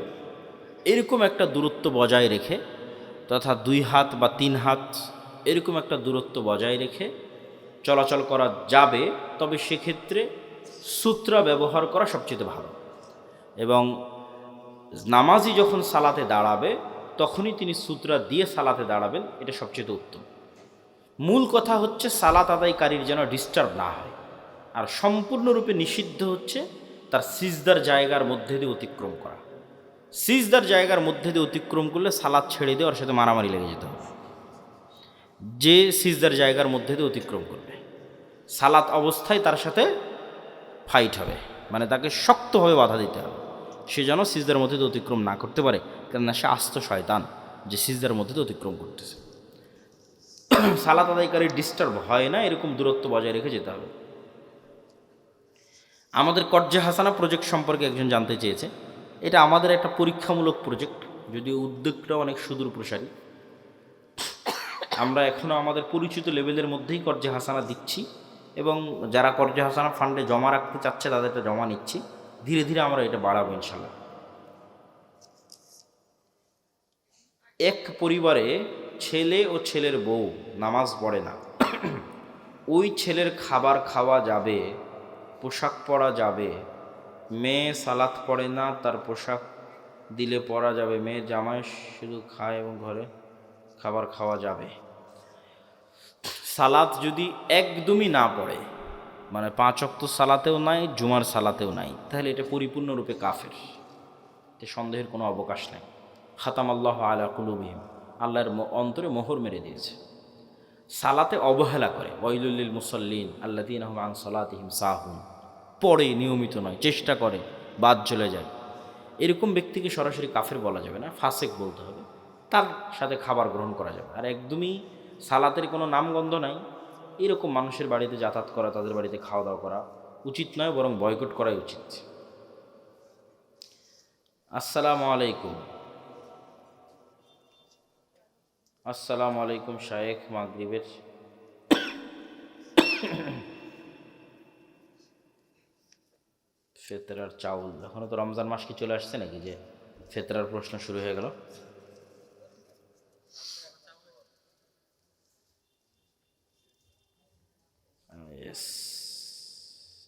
এরকম একটা দূরত্ব বজায় রেখে, তথা 2 হাত বা 3 হাত এরকম একটা দূরত্ব বজায় রেখে চলাচল করা যাবে। তবে সেক্ষেত্রে সূত্রা ব্যবহার করা সবচেয়ে ভালো, এবং নামাজি যখন সালাতে দাঁড়াবে তখনই তিনি সূত্রা দিয়ে সালাতে দাঁড়াবেন, এটা সবচেয়ে উত্তম। মূল কথা হচ্ছে সালাত আদায়কারীর যেন ডিস্টার্ব না হয়। আর সম্পূর্ণরূপে নিষিদ্ধ হচ্ছে তার সিজদার জায়গার মধ্যে দিয়ে অতিক্রম করা। সিজদার জায়গার মধ্যে দিয়ে অতিক্রম করলে সালাত ছেড়ে দিয়ে ওর সাথে মারামারি লেগে যেতে হবে। যে সিজদার জায়গার মধ্যে দিয়ে অতিক্রম করবে, সালাত অবস্থায় তার সাথে ফাইট হবে, মানে তাকে শক্তভাবে বাধা দিতে হবে, সে যেন সিজদার মধ্যে দিয়ে অতিক্রম না করতে পারে, কেননা সে আস্ত শয়তান যে সিজদার মধ্যে দিয়ে অতিক্রম করতেছে। সালাত আদায়কারী ডিস্টার্ব হয় না, এরকম দূরত্ব বজায় রেখে যেতে হবে। আমাদের কর্জে হাসানা প্রজেক্ট সম্পর্কে একজন জানতে চেয়েছে। এটা আমাদের একটা পরীক্ষামূলক প্রজেক্ট, যদিও উদ্যোগটা অনেক সুদূর প্রসারী। আমরা এখনও আমাদের পরিচিত লেভেলের মধ্যেই কর্জে হাসানা দিচ্ছি, এবং যারা কর্জে হাসানা ফান্ডে জমা রাখতে চাচ্ছে তাদেরটা জমা নিচ্ছি। ধীরে ধীরে আমরা এটা বাড়াবো ইনশাল্লাহ। এক পরিবারে ছেলে ও ছেলের বউ নামাজ পড়ে না, ওই ছেলের খাবার খাওয়া যাবে, পোশাক পরা যাবে। মেয়ে সালাত পড়ে না, তার পোশাক দিলে পরা যাবে। মেয়ে জামাই শুধু খায় এবং ঘরে খাবার খাওয়া যাবে। সালাত যদি একদমই না পড়ে, মানে 5 ওয়াক্ত সালাতেও নাই, জুমার সালাতেও নাই, তাহলে এটা পরিপূর্ণরূপে কাফের, এতে সন্দেহের কোনো অবকাশ নেই। খাতামাল্লাহু আলা কুলুবিহিম, আল্লাহর অন্তরে মোহর মেরে দিয়েছে। সালাতে অবহেলা করে, ওয়াইলুল লিল মুসাল্লিন আল্লাযীনা হুম আন সালাতিহিম সাহুন, পড়ে নিয়মিত নয়, চেষ্টা করে, বাদ চলে যায়, এরকম ব্যক্তিকে সরাসরি কাফের বলা যাবে না, ফাসেক বলতে হবে। তার সাথে খাবার গ্রহণ করা যাবে। আর একদমই সালাতের কোনো নামগন্ধ নাই, এরকম মানুষের বাড়িতে যাতায়াত করা, তাদের বাড়িতে খাওয়া দাওয়া করা উচিত নয়, বরং বয়কট করাই উচিত। আসসালামু আলাইকুম। আসসালামু আলাইকুম শায়েখ। মাগরিবের ফেতরার চাউল, এখনো তো রমজান মাস কি চলে আসছে নাকি যে ফেতরার প্রশ্ন শুরু হয়ে গেল?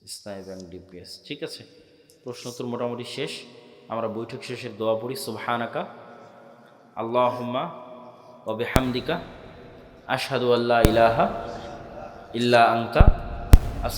ইসলামী ব্যাংক ডিপিএস, ঠিক আছে। প্রশ্ন তো মোটামুটি শেষ। আমরা বৈঠক শেষের দোয়া পড়ি। সুবহানাকা আল্লাহুম্মা ওয়া বিহামদিকা আশহাদু আল্লা ইলাহা ইল্লা আংতা